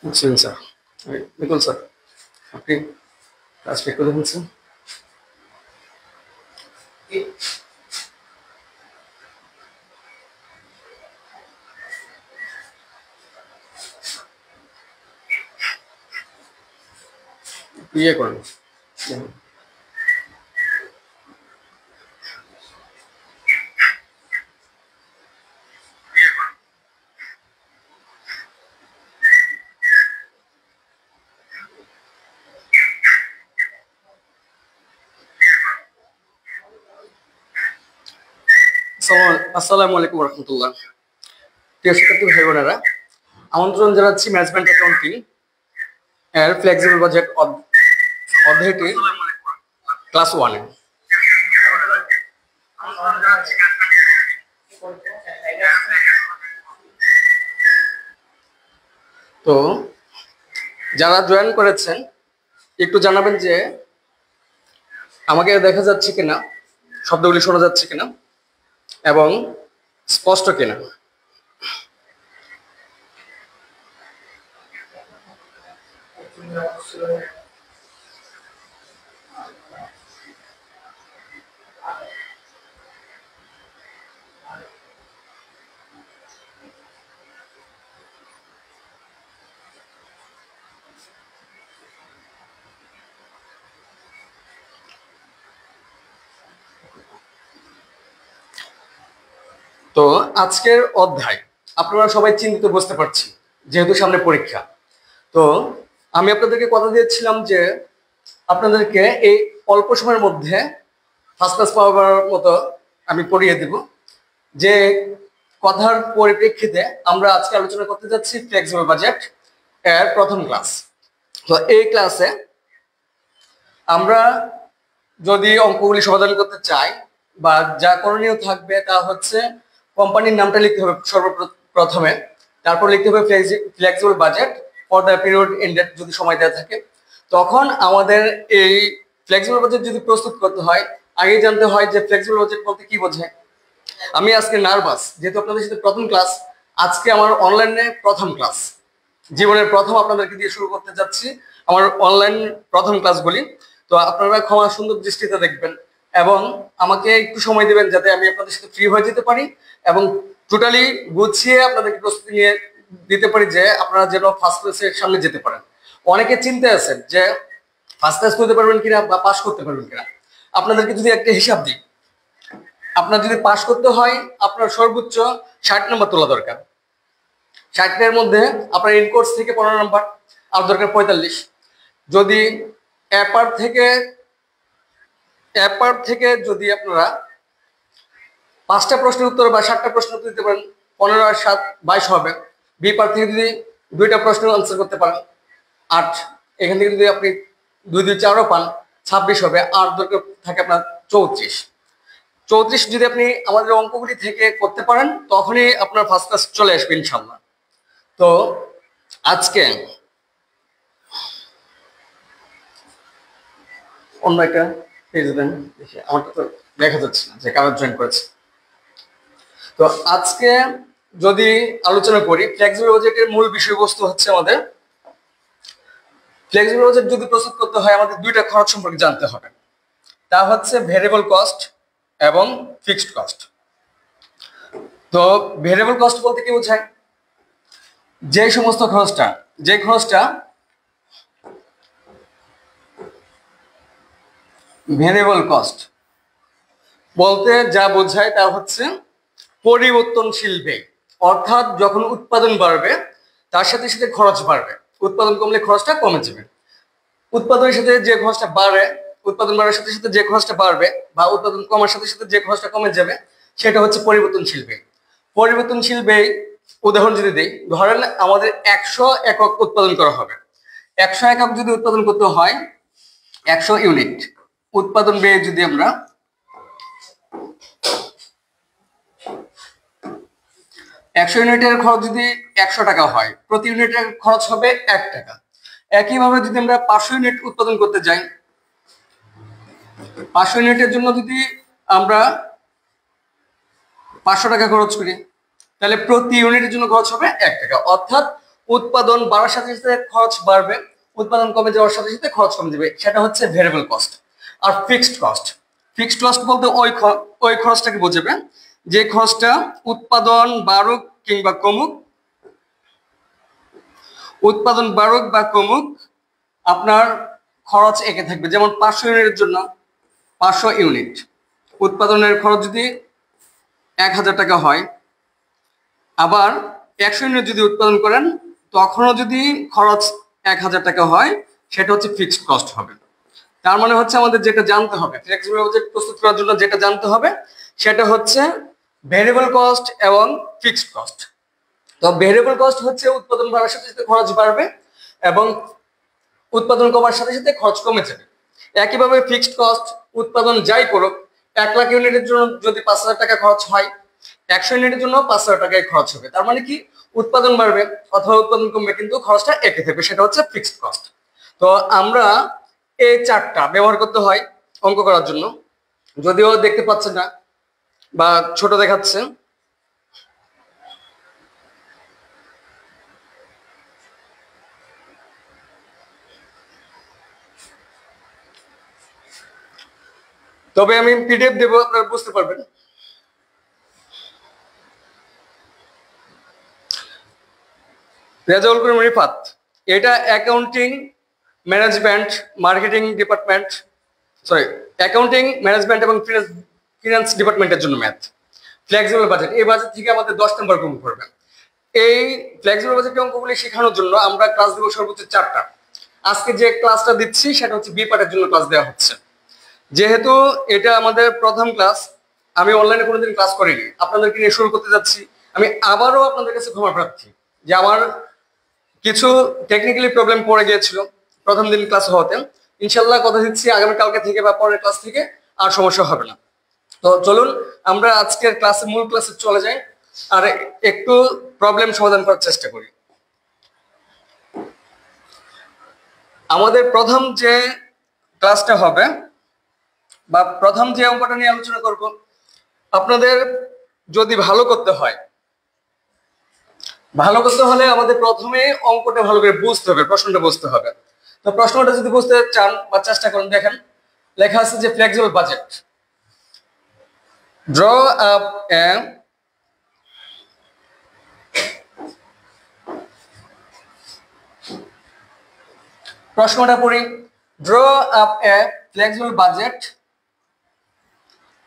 বুঝছেন স্যার? দেখুন স্যার, আপনি কাজ ঠিক করে ফেলছেন। ইয়ে করেন। আসসালামু আলাইকুম রহমতুল্লাহ। প্রিয় শিক্ষার্থী ভাই বোনেরা, আমন্ত্রণ জানাচ্ছি ম্যানেজমেন্ট অ্যাকাউন্টিং এর ফ্লেক্সিবল বাজেট অধ্যায়টি ক্লাস 1-এ। তো যারা জয়েন করেছেন একটু জানাবেন যে আমাকে দেখা যাচ্ছে কিনা, শব্দগুলি শোনা যাচ্ছে কিনা এবং স্পষ্ট কিনা। তো আজকের অধ্যায় আপনারা সবাই চিন্তিত বুঝতে পারছি, যেহেতু সামনে পরীক্ষা। তো আমি আপনাদেরকে কথা দিয়েছিলাম যে আপনাদেরকে এই অল্প সময়ের মধ্যে ফার্স্ট ক্লাস পাওয়ার মতো আমি পড়িয়ে দেব। যে কথার পরিপ্রেক্ষিতে আমরা আজকে আলোচনা করতে যাচ্ছি ফ্লেক্সিবল বাজেট এর প্রথম ক্লাস। তো এই ক্লাসে আমরা যদি অঙ্কগুলি সমাধান করতে চাই বা যা করণীয় থাকবে তা হচ্ছে কোম্পানির নামটা লিখতে হবে সর্বপ্রথমে, তারপর লিখতে হবে flexible budget for the period ended যদি সময় দেওয়া থাকে। তখন আমাদের এই ফ্লেক্সিবল বাজেট যদি প্রস্তুত করতে হয় আগেই জানতে হয় যে ফ্লেক্সিবল বাজেট বলতে কি বোঝায়। আমি আজকে নার্ভাস, যেহেতু আপনাদের সাথে প্রথম ক্লাস, আজকে আমার অনলাইনে প্রথম ক্লাস, জীবনের প্রথম আপনাদেরকে দিয়ে শুরু করতে যাচ্ছি আমার অনলাইন প্রথম ক্লাসগুলি। তো আপনারা ক্ষমা সুন্দর দৃষ্টিতে দেখবেন এবং আমাকে একটু সময় দেবেন যাতে আমি আপনাদের সাথে ফ্রি হয়ে যেতে পারি এবং টোটালি গুছিয়ে আপনাদেরকে প্রস্তুতি নিয়ে দিতে পারি যে আপনারা যেন ফার্স্ট ক্লাসের সামনে যেতে পারেন। অনেকে চিন্তায় আছেন যে ফার্স্ট ক্লাস করতে পারবেন কিনা বা পাস করতে পারবেন কিনা। আপনাদেরকে যদি একটা হিসাব দিই, আপনার যদি পাস করতে হয় আপনার সর্বোচ্চ 60 নম্বর তোলা দরকার। 60-এর মধ্যে আপনার ইন কোর্স থেকে 15 নম্বর, আর দরকার 45। যদি অ্যাপার থেকে যদি আপনারা 5টা প্রশ্নের উত্তর বা 7টা প্রশ্নের উত্তর দিতে পারেন, 15 আর 7 22 হবে। বি পার থেকে যদি 2টা প্রশ্নের আনসার করতে পারেন 8। এখান থেকে যদি আপনি 2 2 4ও পান 26 হবে। আর দরকার থাকে আপনার 34 যদি আপনি আমাদের অঙ্কগুলি থেকে করতে পারেন তখনই আপনার ফার্স্ট ক্লাস চলে আসবে ইনশাল্লাহ। তো আজকে অন্য একটা পেজ দেন, আমারটা তো দেখা যাচ্ছে না যে কারা জয়েন করেছে। তো আজকে যদি আলোচনা করি ফ্লেক্সিবল বাজেটের মূল বিষয়বস্তু হচ্ছে আমাদের ফ্লেক্সিবল বাজেট যদি প্রস্তুত করতে হয় আমাদের 2টা খরচ সম্পর্কে জানতে হবে। তা হচ্ছে ভেরিয়েবল কস্ট এবং ফিক্সড কস্ট। তো ভেরিয়েবল কস্ট বলতে কি বোঝায়? যে খরচটা ভেরিয়েবল কস্ট বলতে যা বোঝায় তা হচ্ছে পরিবর্তনশীল ব্যয়। অর্থাৎ যখন উৎপাদন বাড়বে তার সাথে সাথে খরচ বাড়বে, উৎপাদন কমলে খরচটা কমে যাবে। উৎপাদনের সাথে যে খরচটা বাড়ে, উৎপাদন বাড়ার সাথে সাথে যে খরচটা বাড়বে বা উৎপাদন কমার সাথে সাথে যে খরচটা কমে যাবে সেটা হচ্ছে পরিবর্তনশীল ব্যয়। পরিবর্তনশীল ব্যয় উদাহরণ যদি দিই, ধরেন আমাদের 100 একক উৎপাদন করা হবে। 100 একক যদি উৎপাদন করতে হয় 100 ইউনিট উৎপাদন ব্যয় যদি আমরা 100 ইউনিটের খরচ যদি 100 টাকা হয়, প্রতি ইউনিটের খরচ হবে 1 টাকা। একইভাবে যদি আমরা 500 ইউনিট উৎপাদন করতে যাই 500 ইউনিটের জন্য যদি আমরা 500 টাকা খরচ করি, তাহলে প্রতি ইউনিটের জন্য খরচ হবে 1 টাকা। অর্থাৎ উৎপাদন বাড়ার সাথে সাথে খরচ বাড়বে, উৎপাদন কমে যাওয়ার সাথে সাথে খরচ কমে যাবে, সেটা হচ্ছে ভেরিয়েবল কস্ট। আর ফিক্সড কস্ট, ফিক্সড কস্ট বলতে ওই খরচটাকে বোঝাবে যে খরচটা উৎপাদন বাড়ুক কিংবা কমুক, উৎপাদন বাড়ুক বা কমুক আপনার খরচ একে থাকবে। যেমন 500 ইউনিটের জন্য 500 ইউনিট উৎপাদনের খরচ যদি 1000 টাকা হয়, আবার 100 ইউনিট যদি উৎপাদন করেন তখনও যদি খরচ 1000 টাকা হয়, সেটা হচ্ছে ফিক্সড কস্ট হবে। তার মানে হচ্ছে আমাদের যেটা জানতে হবে ফ্লেক্সিবল বাজেট প্রস্তুত করার জন্য, যেটা জানতে হবে সেটা হচ্ছে ভেরিয়েবল কস্ট এবং ফিক্সড কস্ট। তো ভেরিয়েবল কস্ট হচ্ছে উৎপাদন বাড়ার সাথে সাথে খরচ বাড়বে এবং উৎপাদন কমার সাথে সাথে খরচ কমে যাবে। একইভাবে ফিক্সড কস্ট উৎপাদন যাই করুক, 1 লাখ ইউনিটের জন্য যদি 5000 টাকা খরচ হয়, 100 ইউনিটের জন্য 5000 টাকায় খরচ হবে। তার মানে কি উৎপাদন বাড়বে অথবা উৎপাদন কমবে, কিন্তু খরচটা একই থাকবে, সেটা হচ্ছে ফিক্সড কস্ট। তো আমরা এই চার্টটা ব্যবহার করতে হয় অঙ্ক করার জন্য, যদিও দেখতে পাচ্ছেন না বা ছোট দেখাচ্ছে। তবে আমি পিডিএফ দেবো, আপনারা বুঝতে পারবেন। রেজাউল করিম রিফাত, এটা accounting management marketing department, sorry accounting management এবং ফিনান্স ডিপার্টমেন্টের জন্য ম্যাথ। ফ্লেক্সিবল বাজেট, এই বাজেট থেকে আমাদের 10 নম্বর কম করবে। এই ফ্লেক্সিবল বাজেটের অঙ্কগুলি শেখানোর জন্য আমরা ক্লাস দেবো সর্বোচ্চ 4টা। আজকে যে ক্লাসটা দিচ্ছি সেটা হচ্ছে বি পার্টের জন্য ক্লাস দেওয়া হচ্ছে। যেহেতু এটা আমাদের প্রথম ক্লাস, আমি অনলাইনে কোনোদিন ক্লাস করিনি, আপনাদেরকে নিয়ে শুরু করতে যাচ্ছি। আমি আবারও আপনাদের কাছে ক্ষমা প্রার্থী যে আমার কিছু টেকনিক্যালি প্রবলেম পড়ে গিয়েছিল প্রথম দিন ক্লাস হওয়াতে। ইনশাল্লাহ কথা দিচ্ছি আগামীকালকে থেকে বা পরের ক্লাস থেকে আর সমস্যা হবে না। তো চলুন আমরা আজকের ক্লাসে মূল ক্লাসে চলে যাই আর একটু প্রবলেম সমাধান করার চেষ্টা করি। আমাদের প্রথম যে ক্লাসটা হবে বা প্রথম যে অঙ্কটা নিয়ে আলোচনা করব, আপনাদের যদি ভালো করতে হয়, ভালো করতে হলে আমাদের প্রথমে অঙ্কটা ভালো করে বুঝতে হবে, প্রশ্নটা বুঝতে হবে। তো প্রশ্নটা যদি বুঝতে চান বা চেষ্টা করুন, দেখেন লেখা আছে যে ফ্লেক্সিবল বাজেট, ড্র আপ এ প্রশ্নটা পড়ি, draw up A flexible budget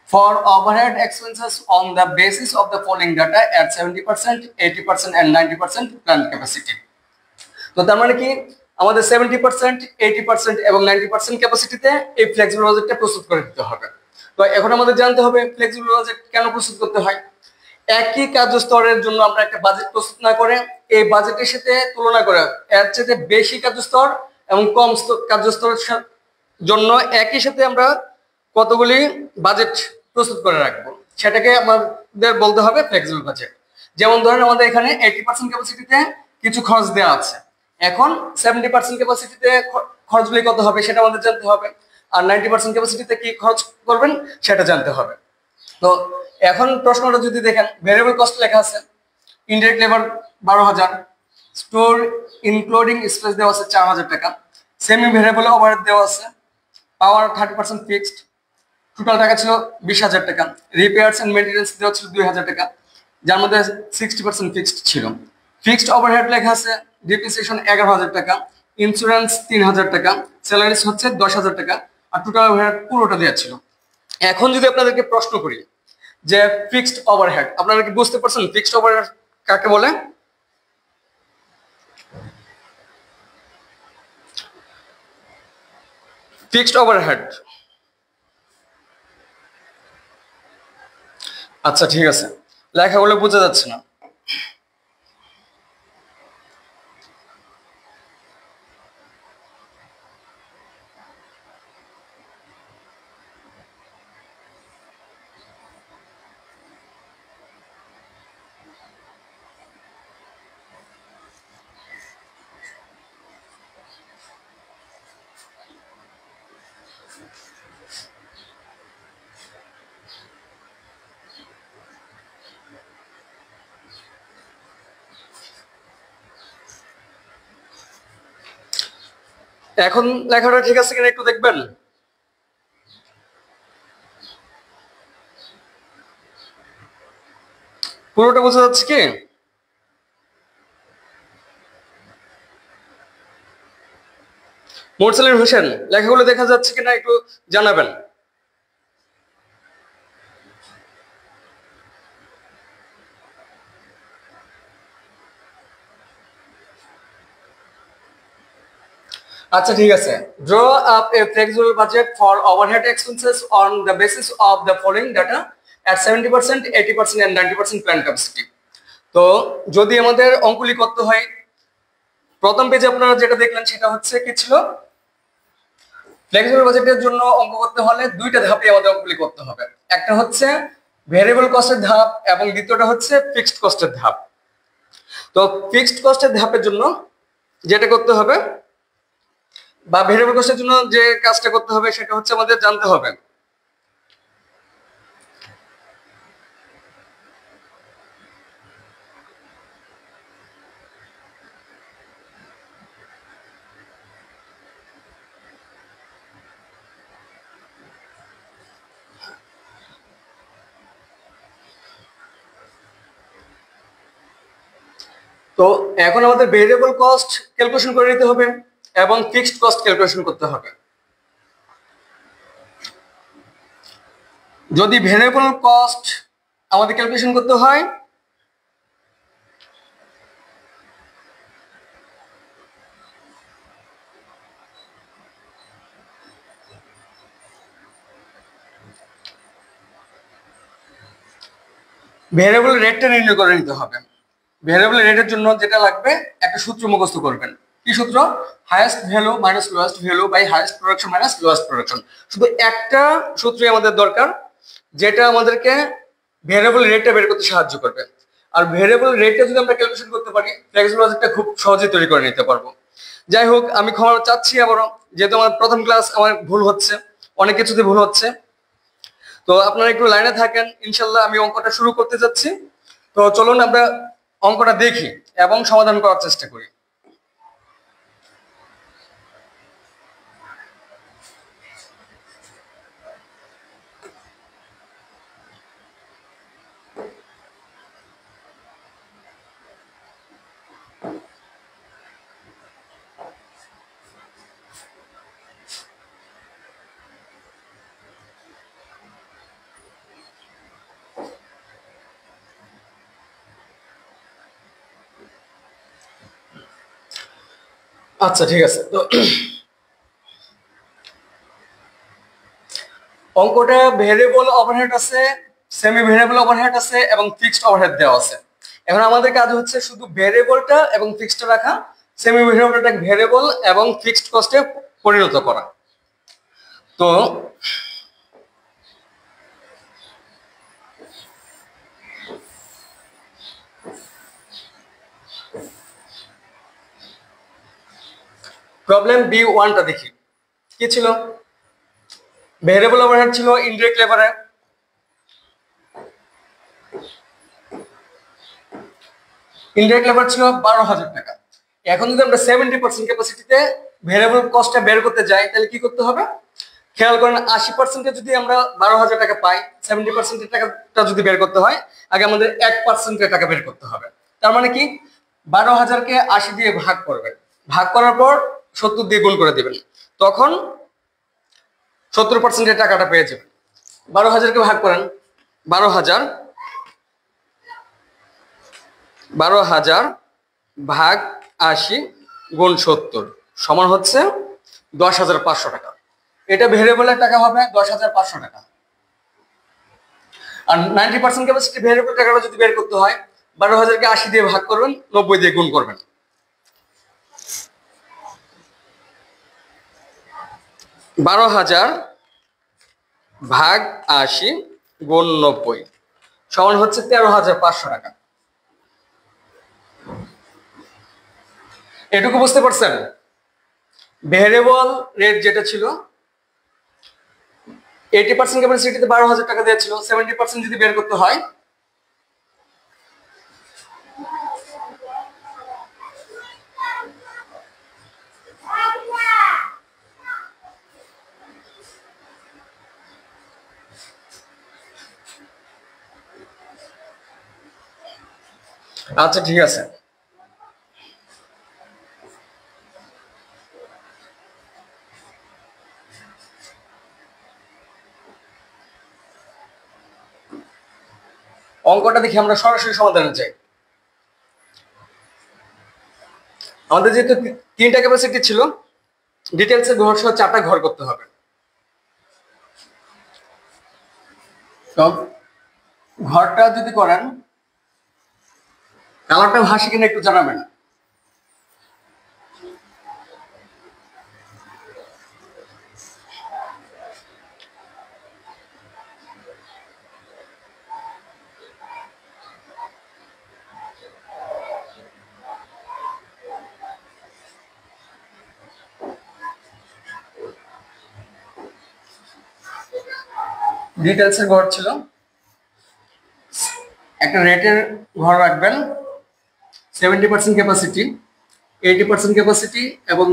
for overhead expenses on the basis of the following data at 70%, 80% and 90% plant capacity. তো তার মানে কি আমাদের 70%, 80% এবং 90% ক্যাপাসিটিতে এই ফ্লেক্সিবল বাজেটটা প্রস্তুত করে দিতে হবে। তো এখন আমাদের জানতে হবে ফ্লেক্সিবল বাজেট কেন প্রস্তুত করতে হয়। একই কার্যস্তরের জন্য আমরা একটা বাজেট প্রস্তুত না করে এই বাজেটের সাথে তুলনা করে এর চেয়ে বেশি কার্যস্তর এবং কম কার্যস্তরের জন্য একই সাথে আমরা কতগুলি বাজেট প্রস্তুত করে রাখবো, সেটাকে আমাদের বলতে হবে ফ্লেক্সিবল বাজেট। যেমন ধরেন আমাদের এখানে 80% ক্যাপাসিটিতে কিছু খরচ দেওয়া আছে, এখন 70% ক্যাপাসিটিতে খরচগুলি কত হবে সেটা আমাদের জানতে হবে, আর 90% ক্যাপাসিটিতে কি খরচ করবেন সেটা জানতে হবে। তো এখন প্রশ্নটা যদি দেখেন, ভেরিয়েবল কস্ট লেখা আছে, indirect labour 12,000, store including space দেওয়া আছে 4,000 টাকা, সেমি ভেরিয়েবল ওভারহেড দেওয়া আছে, পাওয়ার 30% ফিক্সড, টোটাল টাকা ছিল 20,000 টাকা, রিপেয়ার্স এন্ড মেইনটেনেন্স দেওয়া ছিল 2,000 টাকা, যার মধ্যে 60% ফিক্সড ছিল। ফিক্সড ওভারহেড লেখা আছে, ডিপ্রিসিয়েশন 11,000 টাকা, ইন্স্যুরেন্স 3,000 টাকা, স্যালারিস হচ্ছে 10,000 টাকা, আর টোটাল ওভারহেড পুরোটা দেওয়া ছিল। এখন যদি আপনাদেরকে প্রশ্ন করি যে ফিক্সড ওভারহেড, আপনারা কি বুঝতে পারছেন ফিক্সড ওভারহেড কাকে বলে? ফিক্সড ওভারহেড, আচ্ছা ঠিক আছে, লেখাগুলো বোঝা যাচ্ছে না। এখন লেখাটা ঠিক আছে কিনা একটু দেখবেন। পুরোটা বোঝা যাচ্ছে কি? মোরসালিন হোসেন, লেখাগুলো দেখা যাচ্ছে কিনা একটু জানাবেন। আচ্ছা ঠিক আছে। Draw up A flexible budget for overhead expenses on the basis of the following data at 70%, 80% and 90% plan capacity. তো যদি আমাদের অঙ্কগুলি করতে হয়, প্রথম পেজে আপনারা যেটা দেখলেন সেটা হচ্ছে কি ছিল, ফ্লেক্সিবল বাজেটের জন্য অঙ্ক করতে হলে দুইটা ধাপে আমাদের অঙ্কগুলি করতে হবে। একটা হচ্ছে ভেরিয়েবল কস্টের ধাপ এবং দ্বিতীয়টা হচ্ছে ফিক্সড কস্টের ধাপ। তো ফিক্সড কস্টের ধাপের জন্য যেটা করতে হবে বা ভেরিয়েবল কস্টের জন্য যে কাজটা করতে হবে সেটা হচ্ছে আমাদের জানতে হবে তো এখন আমাদের ভেরিয়েবল কস্ট ক্যালকুলেশন করে নিতে হবে এবং ফিক্সড কস্ট ক্যালকুলেশন করতে হবে। যদি ভেরিয়েবল কস্ট আমাদের ক্যালকুলেশন করতে হয়, ভেরিয়েবল রেটটা নির্ণয় করে নিতে হবে। ভেরিয়েবল রেটের জন্য যেটা লাগবে একটা সূত্র মুখস্থ করবেন। কি সূত্র? Highest value minus lowest value by highest production minus lowest production. শুধু একটা সূত্রই আমাদের দরকার, যেটা আমাদেরকে ভেরিয়েবল রেটটা বের করতে সাহায্য করবে। আর ভেরিয়েবল রেটটা যদি আমরা ক্যালকুলেশন করতে পারি, ফ্লেক্সিবল বাজেটটা খুব সহজেই তৈরি করে নিতে পারবো। যাই হোক, আমি ক্ষমা চাচ্ছি আবারও, যেহেতু আমার প্রথম ক্লাস, আমার ভুল হচ্ছে, অনেক কিছুতে ভুল হচ্ছে। তো আপনারা একটু লাইনে থাকেন, ইনশাল্লাহ আমি অঙ্কটা শুরু করতে যাচ্ছি। তো চলুন আমরা অঙ্কটা দেখি এবং সমাধান করার চেষ্টা করি। আচ্ছা ঠিক আছে। তো অঙ্কটা ভেরিয়েবল ওভারহেড আছে, সেমি ভেরিয়েবল ওভারহেড আছে এবং ফিক্সড ওভারহেড দেওয়া আছে। এখন আমাদের কাজ হচ্ছে শুধু ভেরিয়েবলটা এবং ফিক্সডটা রাখা, সেমি ভেরিয়েবলটা ভেরিয়েবল এবং ফিক্সড কস্টে পরিণত করা। তো প্রবলেম B1টা দেখি কি ছিল। ভেরিয়েবল ওভারহেড ছিল ইনডিরেক্ট লেবারে, ইনডিরেক্ট লেবার ছিল 12,000 টাকা। এখন যদি আমরা 70% ক্যাপাসিটিতে ভেরিয়েবল কস্টটা বের করতে যাই, তাহলে কি করতে হবে? খেয়াল করেন, 80% যদি আমরা 12,000 টাকা পাই, 70% টাকাটা যদি বের করতে হয়, আগে আমাদের 1% টাকা বের করতে হবে। তার মানে কি, 12,000-কে 80 দিয়ে ভাগ করবেন, ভাগ করার পর 70 দিয়ে গুণ করে দিবেন, তখন 70% টাকাটা পেয়ে যাবেন। 12,000-কে ভাগ করেন, 12,000 12,000 ভাগ 80 গুণ 70 সমান হচ্ছে 10,500 টাকা। এটা ভেরিয়েবলের টাকা হবে 10,500 টাকা। আর 90% ক্যাপাসিটি ভেরিয়েবল টাকাটা যদি বের করতে হয়, 12,000-কে 80 দিয়ে ভাগ করবেন, 90 দিয়ে গুণ করবেন। 12,000 ভাগ 80 গুণ 90 সমান হচ্ছে 13,500 টাকা। এটুকু বুঝতে পারছেন? ভেরিয়েবল রেট যেটা ছিল 80% ক্যাপাসিটিতে 12,000 টাকা দেওয়া ছিল, 70% যদি বের করতে হয়, আচ্ছা ঠিক আছে। অঙ্কটা দেখি আমরা সরাসরি সমাধানে যাই। আমাদের যেহেতু তিনটা ক্যাপাসিটি ছিল, ডিটেলসে ঘর সহ 4টা ঘর করতে হবে। তো ঘরটা যদি করেন, কালারটা ভাসে কিনা একটু জানাবেন। ডিটেলসের ঘর ছিল, একটা রেটের ঘর রাখবেন, 70% ক্যাপাসিটি, 80% ক্যাপাসিটি এবং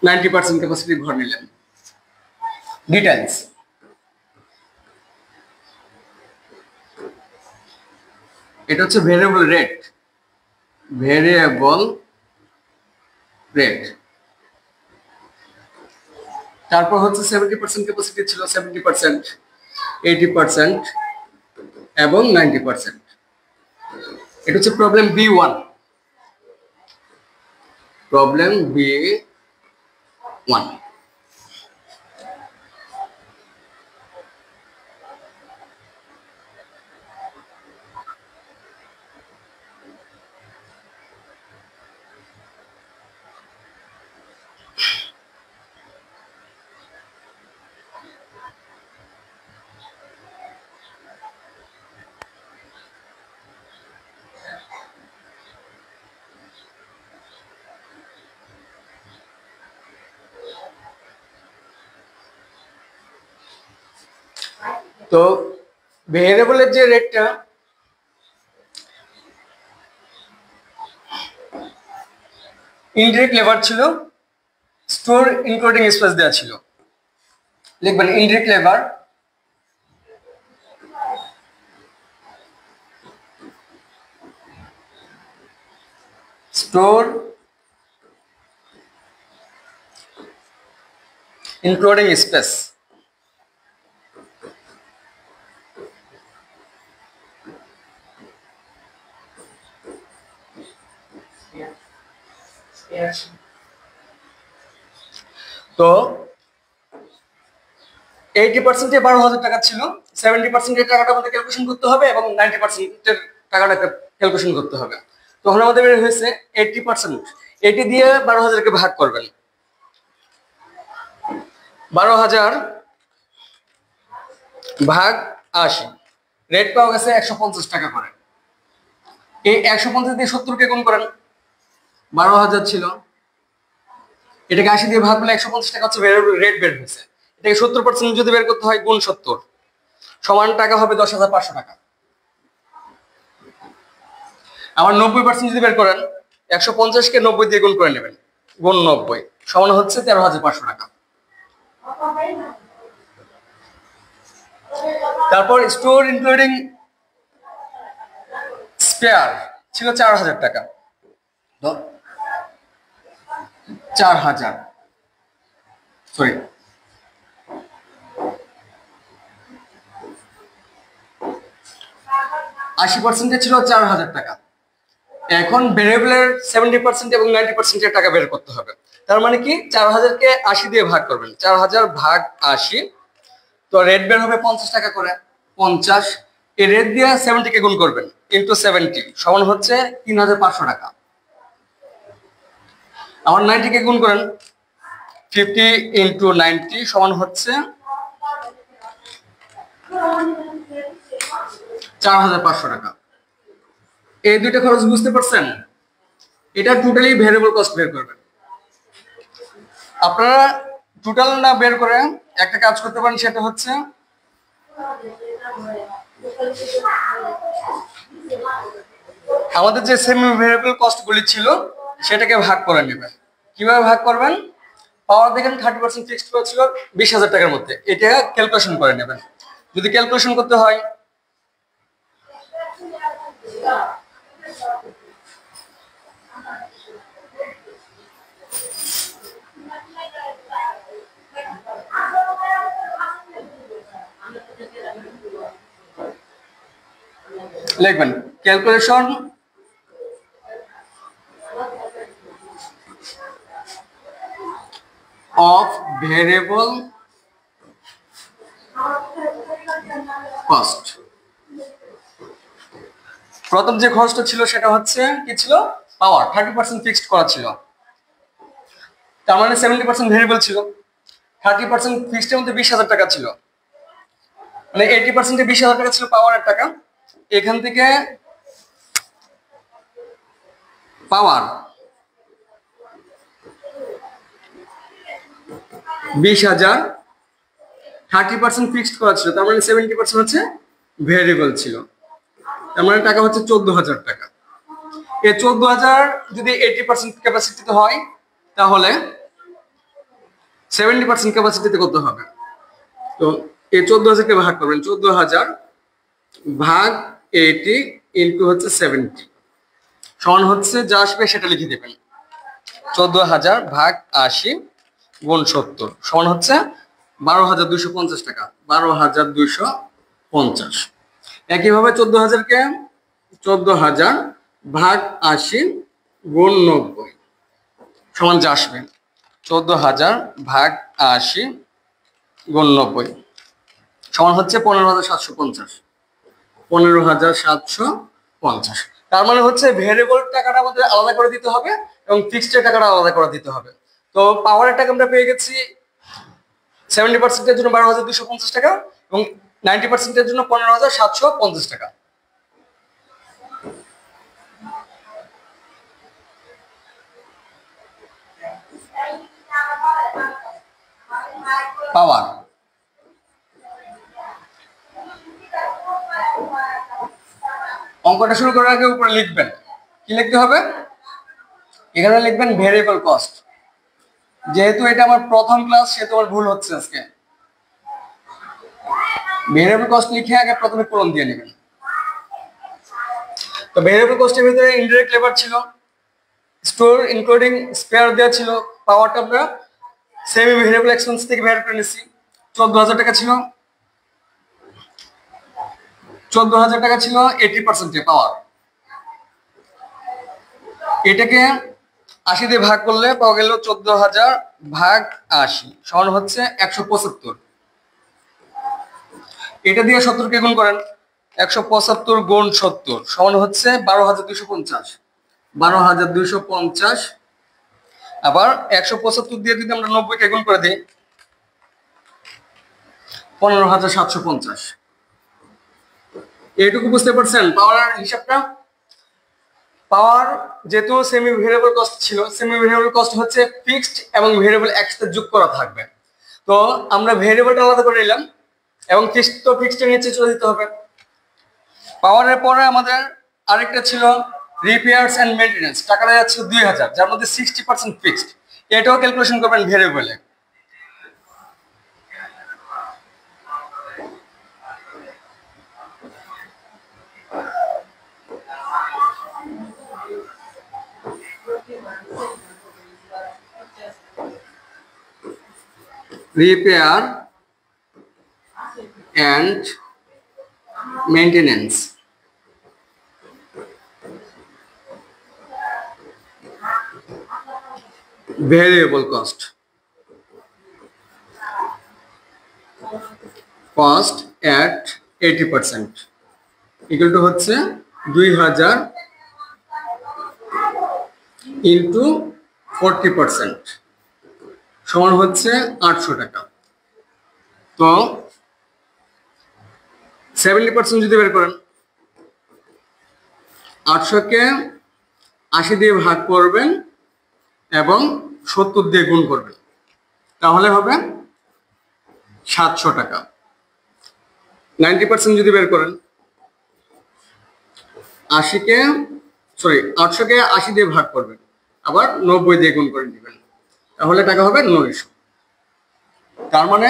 90% ক্যাপাসিটি ঘর নিলেন। ডিটেলস এটা হচ্ছে ভেরিয়েবল রেট, ভেরিয়েবল রেট। তারপর হচ্ছে 70% ক্যাপাসিটি ছিল, 70%, 80% এবং 90%। এটা হচ্ছে প্রবলেম B1। Problem B1। তো ভেরিয়েবলের যে রেটটা, ইনডিরেক্ট লেবার ছিল, স্টোর ইনক্লুডিং স্পেস দেওয়া ছিল। লিখবেন indirect labour store including space. তো 80% 12,000 টাকা ছিল, 70% এর টাকাটা আমাদের ক্যালকুলেশন করতে হবে এবং 90% এর টাকাটা ক্যালকুলেশন করতে হবে। তখন আমাদের বের হয়েছে 80%। 80 দিয়ে 12,000কে ভাগ করবেন, 12,000 ভাগ 80, রেট পাওয়া গেছে 150 টাকা করে। এই 150 দিয়ে 70কে গুণ করেন, 12,000 ছিল, এটাকে 80 দিয়ে ভাগ করলে 150 টাকা হচ্ছে রেট বের হয়েছে। এটাকে 70% যদি বের করতে হয়, গুণ 70 সমান টাকা হবে 10,500 টাকা। আবার 90% যদি বের করেন, 150কে 90 দিয়ে গুণ করে নেবেন, গুণ 90 সমান হচ্ছে 13,500 টাকা। তারপর স্টোর ইনক্লুডিং স্পেয়ার ছিল 4,000 টাকা। 4,000, সরি, আশি পার্সেন্টে ছিল 4,000 টাকা। এখন ভেরিয়েবলের 70% এবং 90% এর টাকা বের করতে হবে। তার মানে কি 4,000কে 80 দিয়ে ভাগ করবেন, 4,000 ভাগ 80, তো রেট বের হবে 50 টাকা করে। 50 এই রেট দিয়ে 70কে গুণ করবেন, ইন্টু 70 সমান হচ্ছে 3,500 টাকা। আমার 90কে গুণ করেন, 50 ইন্টু 90 সমান হচ্ছে 4,500 টাকা। এই দুইটা খরচ বুঝতে পারছেন? এটা টোটালি ভেরিয়েবল কস্ট বের করবেন। আপনারা টোটাল না বের করে একটা কাজ করতে পারেন, সেটা হচ্ছে আমাদের যে সেমি ভেরিয়েবল কস্ট গুলি ছিল সেটাকে ভাগ করে নেবেন। কিভাবে ভাগ করবেন? পাওয়ার দেখেন 30% ফিক্সড করা ছিল 20,000 টাকার মধ্যে, এটা ক্যালকুলেশন করে নেবেন। যদি ক্যালকুলেশন করতে হয়, লিখবেন ক্যালকুলেশন অফ ভেরিয়েবল কস্ট। প্রথম যে খরচটা ছিল সেটা হচ্ছে কি ছিল, পাওয়ার 30% ফিক্সড করা ছিল, তার মানে 70% ভেরিয়েবল ছিল। 30% ফিক্সডের মধ্যে 20,000 টাকা ছিল, মানে 80% 20,000 টাকা ছিল পাওয়ারের টাকা। এখান থেকে পাওয়ার 20,000, 30% ফিক্সড করা ছিল, তার মানে 70% হচ্ছে ভেরিয়েবল ছিল, তার মানে টাকা হচ্ছে 14,000 টাকা। এই 14,000 যদি 80% ক্যাপাসিটিতে হয় তাহলে 70% ক্যাপাসিটিতে কত হবে? তো এই 14,000 কে ভাগ করবেন, 14,000 ভাগ 80 ইন্টু হচ্ছে 70 সমান হচ্ছে যা আসবে সেটা লিখে দেবেন। 14,000 ভাগ 80 গুণ 70 সমান হচ্ছে 12,250 টাকা, 12,250। একইভাবে 14,000 ভাগ 80 গুণ 90 সমান যা আসবে, 14,000 ভাগ 80 গুণ 90 সমান হচ্ছে 15,750, 15,750। তার মানে হচ্ছে ভেরিয়েবল টাকাটা আমাদের আলাদা করে দিতে হবে এবং ফিক্সড টাকাটা আলাদা করে দিতে হবে। তো পাওয়ারের টাকা আমরা পেয়ে গেছি 70%-এর জন্য 12,250 টাকা এবং 90%-এর জন্য 15,750 টাকা। পাওয়ার অঙ্কটা শুরু করার আগে উপরে লিখবেন, কি লিখতে হবে? এখানে লিখবেন ভেরিয়েবল কস্ট। যেহেতু এটা আমার প্রথম ক্লাস সেহেতু আমার ভুল হচ্ছে আজকে। ভেরিয়েবল কস্ট লিখে আগে প্রথমে কলম দিয়ে নেবেন। তো ভেরিয়েবল কস্টের ভিতরে ইনডাইরেক্ট লেবার ছিল, স্টোর ইনক্লুডিং স্পেয়ার দেওয়া ছিল, পাওয়ারটা আমরা সেমি ভেরিয়েবল এক্সপেন্স থেকে বের করে নিছি। 14,000 টাকা ছিল, 14,000 টাকা ছিল 80% পাওয়ার। এটাকে 80 দিয়ে ভাগ করলে পাওয়া গেল 14,000 ভাগ 80 সমান হচ্ছে 175। এটা দিয়ে 70 কে গুণ করেন, 175 গুণ 70 সমান হচ্ছে 12,250, 12,250। আবার 175 দিয়ে যদি আমরা 90 কে গুণ করে দিই 15,750। এইটুকু বুঝতে পারছেন পাওয়ার হিসাবটা? পাওয়ার যেহেতু সেমি ভেরিয়েবল কস্ট ছিল, সেমি ভেরিয়েবল কস্ট হচ্ছে ফিক্সড এবং ভেরিয়েবল একসাথে যোগ করা থাকবে। তো আমরা ভেরিয়েবলটা আলাদা করে নিলাম এবং ফিক্সড তো ফিক্সডের নিচে চলে দিতে হবে। পাওয়ারের পরে আমাদের আরেকটা ছিল রিপেয়ার্স এন্ড মেইনটেনেন্স, টাকাটা যাচ্ছে 2,000, যার মধ্যে 60% ফিক্সড। এটাও ক্যালকুলেশন করবেন ভেরিয়েবলে। Repair and maintenance, variable cost, cost at 80% equal to হচ্ছে 2,000 into 40% সমান হচ্ছে 800 টাকা। তো 70% যদি বের করেন 800 কে 80 দিয়ে ভাগ করবেন এবং 70 দিয়ে গুণ করবেন, তাহলে হবে 700 টাকা। 90% যদি বের করেন 800 কে 80 দিয়ে ভাগ করবেন, আবার 90 দিয়ে গুণ করে দিবেন, তাহলে টাকা হবে 900। তার মানে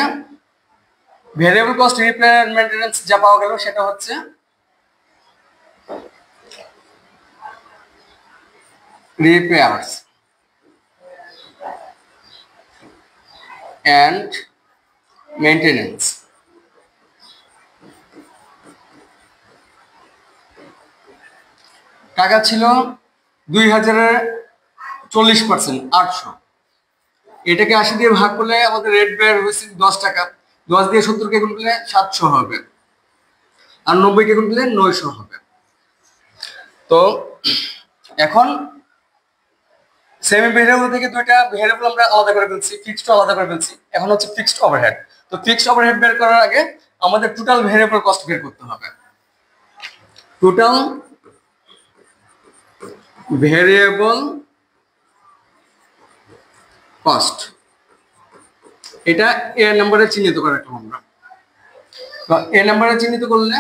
variable cost repair and maintenance যা পাওয়া গেল সেটা হচ্ছে repairs and maintenance। টাকা ছিল 2000-এর 40%, 800। এটাকে 80 দিয়ে ভাগ করলে আমাদের রেট বের হয়েছে 10 টাকা। 10 দিয়ে 70-কে গুণ করলে 700 হবে, আর 90-কে গুণ করলে 900 হবে। তো এখন সেমি ভেরিয়েবল থেকে দুইটা ভেরিয়েবল আমরা আলাদা করে ফেলছি, ফিক্সড আলাদা করে ফেলছি। এখন হচ্ছে ফিক্সড ওভারহেড। তো ফিক্সড ওভারহেড বের করার আগে আমাদের টোটাল ভেরিয়েবল কস্ট বের করতে হবে। টোটাল ভেরিয়েবল কস্ট, এটা এ নম্বরে চিহ্নিত করে রাখলাম আমরা। তো এ নম্বরে চিহ্নিত করলে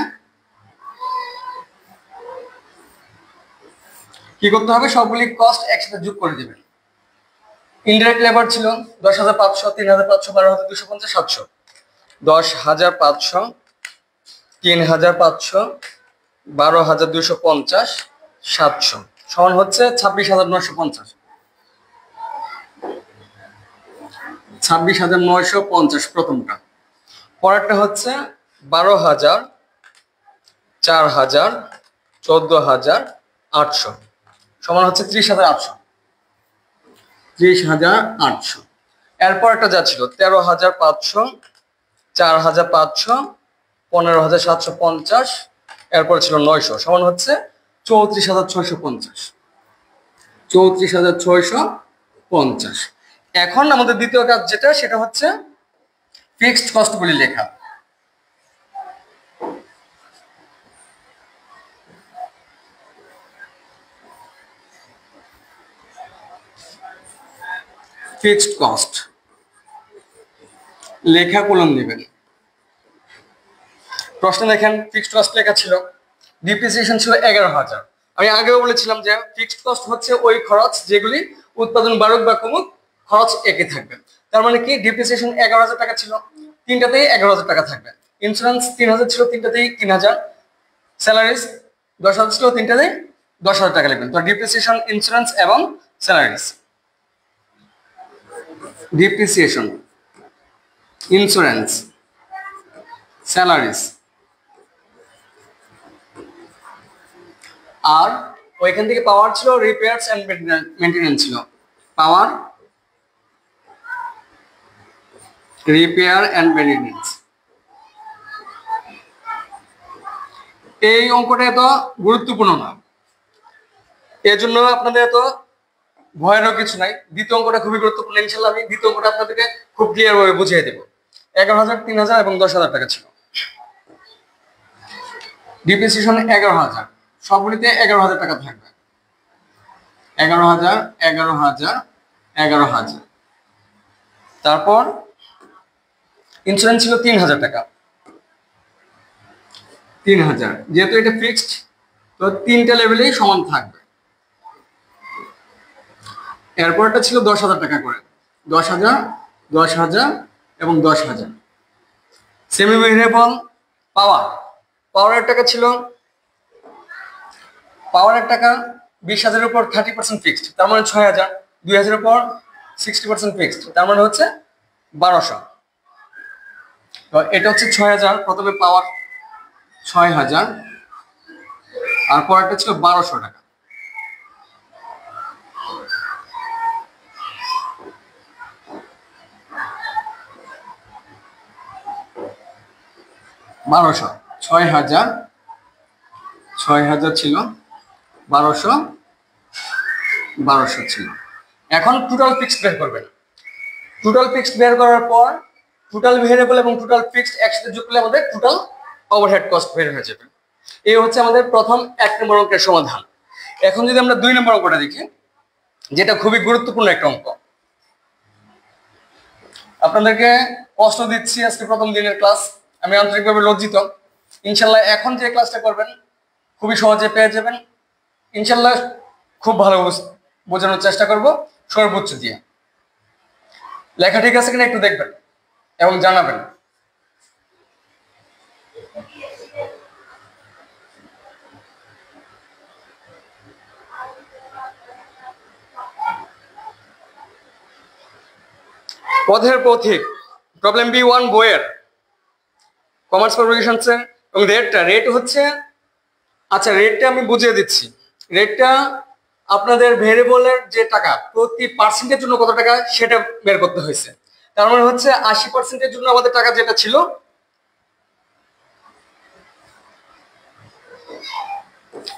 কি করতে হবে, সবগুলি কস্ট একসাথে যোগ করে দেবেন। ইনডাইরেক্ট লেবার ছিল 10,500, 3,500, 12,250, 700। 10,500, 3,500, 12,250, 700 সমান হচ্ছে 26,950। 26,950 প্রথমটা। পরেরটা হচ্ছে 12,000, 4,000, 14,800 সমান হচ্ছে 30,800। 30,800। এরপর একটা যা ছিল 13,500, 4,500, 15,750, এরপর ছিল 900 সমান হচ্ছে 34,650। 34,650। এখন আমাদের দ্বিতীয় কাজ যেটা, সেটা হচ্ছে ফিক্সড কস্টগুলি লেখা। ফিক্সড কস্ট লেখা কলম দিবেন। প্রশ্ন দেখেন, ফিক্সড কস্ট লেখা ছিল, ডিপ্রিসিয়েশন ছিল 11,000। আমি আগেও বলেছিলাম যে ফিক্সড কস্ট হচ্ছে ওই খরচ যেগুলি উৎপাদন বাড়ুক বা কমুক খরচ একই থাকবে। তার মানে কি, ডিপ্রিসিয়েশন 11,000 টাকা ছিল, তিনটাতেই 11,000 টাকা থাকবে। ইন্স্যুরেন্স 3,000 ছিল, তিনটাতেই 3,000। স্যালারিজ 10,000 ছিল, তিনটাতেই 10,000 টাকা লিখবেন। তো ডিপ্রিসিয়েশন, ইন্স্যুরেন্স এবং স্যালারিজ। Depreciation, insurance, salaries. আর ওইখান থেকে পাওয়ার ছিল রিপেয়ার্স এন্ড মেইনটেনেন্স ছিল। Power, repair and maintenance. এই অঙ্কটা এত গুরুত্বপূর্ণ না, এর জন্য আপনাদের এত ভয়েরও কিছু নাই। দ্বিতীয় অঙ্কটা খুবই গুরুত্বপূর্ণ। ইনশাল্লাহ আমি দ্বিতীয় অঙ্কটা আপনাদেরকে খুব ক্লিয়ার ভাবে বুঝিয়ে দেবো। 11,000, 3,000 এবং 10,000 টাকা ছিল। ডিপ্রিসিয়েশন 11,000, সবগুলিতে 11,000 টাকা থাকবে। 11,000, 11,000, 11,000। তারপর ইন্স্যুরেন্স ছিল 3,000 টাকা। 3,000, যেহেতু এটা ফিক্সড তো তিনটা লেভেলেই সমান থাকবে। এরপরটা ছিল 10,000 টাকা করে, 10,000, 10,000 এবং 10,000। সেমি ভেরিয়েবল পাওয়ার, পাওয়ারের টাকা ছিল, পাওয়ারের টাকা 20,000-এর উপর 30% ফিক্সড, তার মানে 6,000। 2,000-এর উপর 60% ফিক্সড, তার মানে হচ্ছে 1,200। তো এটা হচ্ছে 6,000, প্রথমে পাওয়ার 6,000, আর পরেরটা ছিল 1,200 টাকা। 1,200, 6,000, 6,000 ছিল, 1,200, 1,200 ছিল। এখন টোটাল ফিক্সড বের করবেন। টোটাল ফিক্সড বের করার পর টোটাল ভেরিয়েবল এবং টোটাল ফিক্সড একসাথে যোগ করলে আমাদের টোটাল ওভারহেড কস্ট বের হয়ে যাবে। এই হচ্ছে আমাদের প্রথম 1 নম্বর অঙ্কের সমাধান। এখন যদি আমরা 2 নম্বর অঙ্কটা দেখি, যেটা খুবই গুরুত্বপূর্ণ একটা অঙ্ক। আপনাদেরকে কষ্ট দিচ্ছি আজকে প্রথম দিনের ক্লাস, আমি আন্তরিকভাবে লজ্জিত। ইনশাল্লাহ এখন যে ক্লাসটা করবেন খুবই সহজে পেয়ে যাবেন। ইনশাল্লাহ খুব ভালো বোঝানোর চেষ্টা করব সর্বোচ্চ দিয়ে। লেখা ঠিক আছে কিনা একটু দেখবেন এবং জানাবেন। পথের পথিক প্রবলেম B1 বইয়ের কমার্স পাবলিকেশনসে এবং রেট হচ্ছে, আচ্ছা রেটটা আমি বুঝিয়ে দিচ্ছি। রেটটা আপনাদের ভেরিয়েবলের যে টাকা প্রতি পার্সেন্টের জন্য কত টাকা সেটা বের করতে হয়েছে। তার মানে হচ্ছে 80%-এর জন্য আমাদের টাকা যেটা ছিল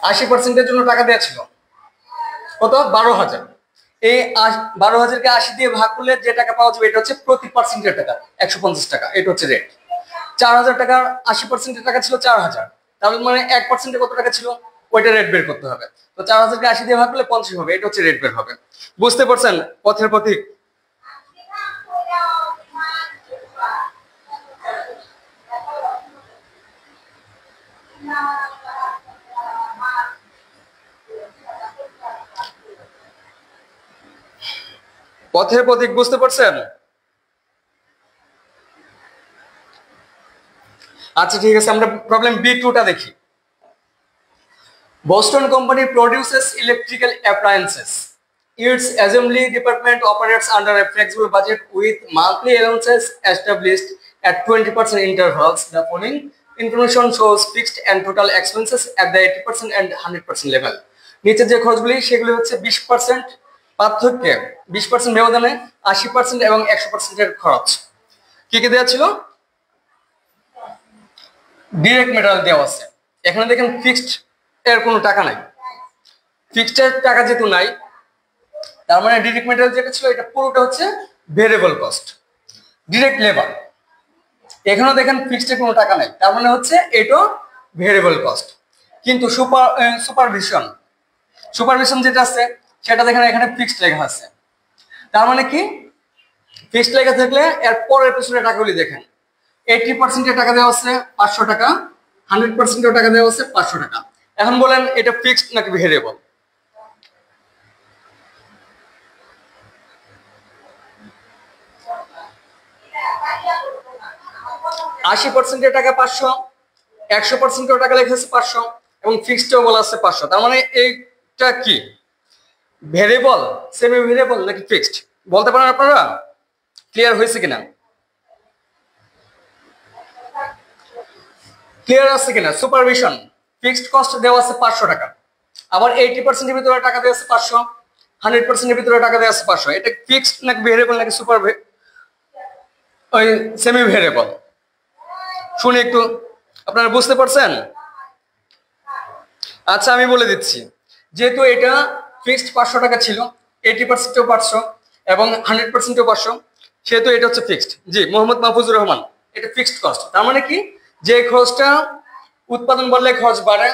80%-এর জন্য টাকা দেওয়া ছিল কত 12,000। এই 12,000-কে 80 দিয়ে ভাগ করলে যে টাকা পাওয়া যাবে এটা হচ্ছে প্রতি পার্সেন্টের টাকা 150 টাকা। এটা হচ্ছে রেট। 4,000 টাকার 80%-এর টাকা ছিল 4,000, তার মানে 1%-এ কত টাকা ছিল ওইটা রেট বের করতে হবে। তো 4,000-কে 80 দিয়ে ভাগ করলে 50 হবে। এটা হচ্ছে রেট বের হবে। বুঝতে পারছেন পথের পথিক? পথের পথিক বুঝতে পারছেন? আচ্ছা ঠিক আছে, আমরা প্রবলেম B2টা দেখি। Boston Company produces electrical appliances. Its assembly department operates under a flexible budget with monthly allowances established at 20% intervals. The following information shows fixed and total expenses at the 80% and 100% level. নিচে যে খরচগুলি সেগুলি হচ্ছে 20% পার্থক্যে 20% ব্যবধানে 80% এবং 100%-এর খরচ। কি কি দেওয়া ছিল? ডিরেক্ট মেটেরিয়াল দেওয়া আছে। এখানে দেখেন ফিক্সড এর কোনো টাকা নাই। ফিক্সড এর টাকা যেহেতু নাই, তার মানে ডিরেক্ট মেটেরিয়াল যেটা ছিল এটা পুরোটা হচ্ছে ভেরিয়েবল কস্ট। ডিরেক্ট লেবার এখানেও দেখেন ফিক্সড এর কোনো টাকা নাই, তার মানে হচ্ছে এটা ভেরিয়েবল কস্ট। কিন্তু সুপারভিশন যেটা আছে সেটা দেখেন এখানে ফিক্সড লেখা আছে। তার মানে কি ফিক্সড লেখা থাকলে এর পরের পিছনে টাকাগুলি দেখেন 80%-এর টাকা দেওয়া আছে 500 টাকা, 100%-এর টাকা দেওয়া আছে 500 টাকা। এখন বলেন এটা ফিক্সড নাকি ভেরিয়েবল? $80-এর টাকা 500, 100%-এর টাকা লেখা আছে 500 এবং ফিক্সডও বলা আছে 500। তার মানে এইটা কি ভেরিয়েবল, সেমি ভেরিয়েবল নাকি ফিক্সড? বলতে পারেন আপনারা? ক্লিয়ার হয়েছে কিনা? ক্লিয়ার আছে কিনা? সুপারভিশন ফিক্সড কস্ট দেওয়া আছে 500 টাকা, আবার 80%-এর ভিতরে টাকা দেওয়া আছে 500, 100%-এর ভিতরে টাকা দেওয়া আছে 500। এটা ফিক্সড নাকি ভেরিয়েবল নাকি ওই সেমি ভেরিয়েবল? শুনে একটু আপনারা বুঝতে পারছেন? আচ্ছা আমি বলে দিচ্ছি, যেহেতু এটা ফিক্সড 500 টাকা ছিল, 80%-ও 500 এবং 100%-ও 500, সেহেতু এটা হচ্ছে ফিক্সড। জি মোহাম্মদ মাহফুজুর রহমান, এটা ফিক্সড কস্ট। তার মানে কি যে খরচটা উৎপাদন বাড়লে খরচ বাড়ে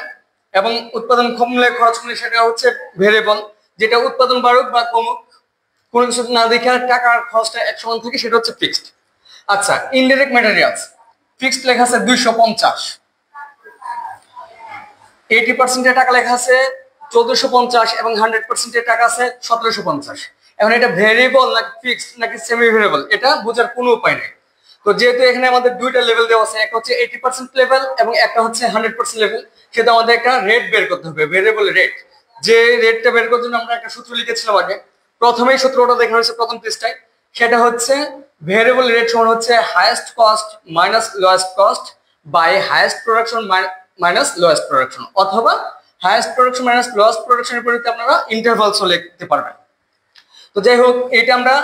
এবং উৎপাদন কমলে খরচ কমলে সেটা হচ্ছে ভেরিয়েবল। যেটা উৎপাদন বাড়ুক বা কমুক কোনো কিছু না দেখে টাকার খরচটা এক সমান থাকে সেটা হচ্ছে ফিক্সড। আচ্ছা ইনডাইরেক্ট ম্যাটেরিয়ালস ফিক্সড লেখা আছে 250, 80%-এর টাকা লেখা আছে 1450 এবং 100%-এর টাকা আছে 1750। এখন এটা ভেরিয়েবল নাকি ফিক্সড নাকি সেমি ভেরিয়েবল এটা বোঝার কোনো উপায় নেই। তো যেহেতু এখানে আমাদের দুইটা লেভেল দেওয়া আছে, একটা হচ্ছে 80% লেভেল এবং একটা হচ্ছে 100% লেভেল, সেটা আমাদের একটা রেট বের করতে হবে, ভেরিয়েবল রেট। যে রেটটা বের করার জন্য আমরা একটা সূত্র লিখেছিলাম আগে, প্রথমেই সূত্রটা দেখানো হয়েছে প্রথম পৃষ্ঠায়। সেটা হচ্ছে ভেরিয়েবল রেট সমান হচ্ছে highest cost minus lowest cost by highest production minus lowest production, অথবা হাইয়েস্ট প্রোডাকশন মাইনাস লোয়েস্ট প্রোডাকশনের পরিবর্তে আপনারা ইন্টারভালসও লিখতে পারবেন। তো যাই হোক, এটা আমরা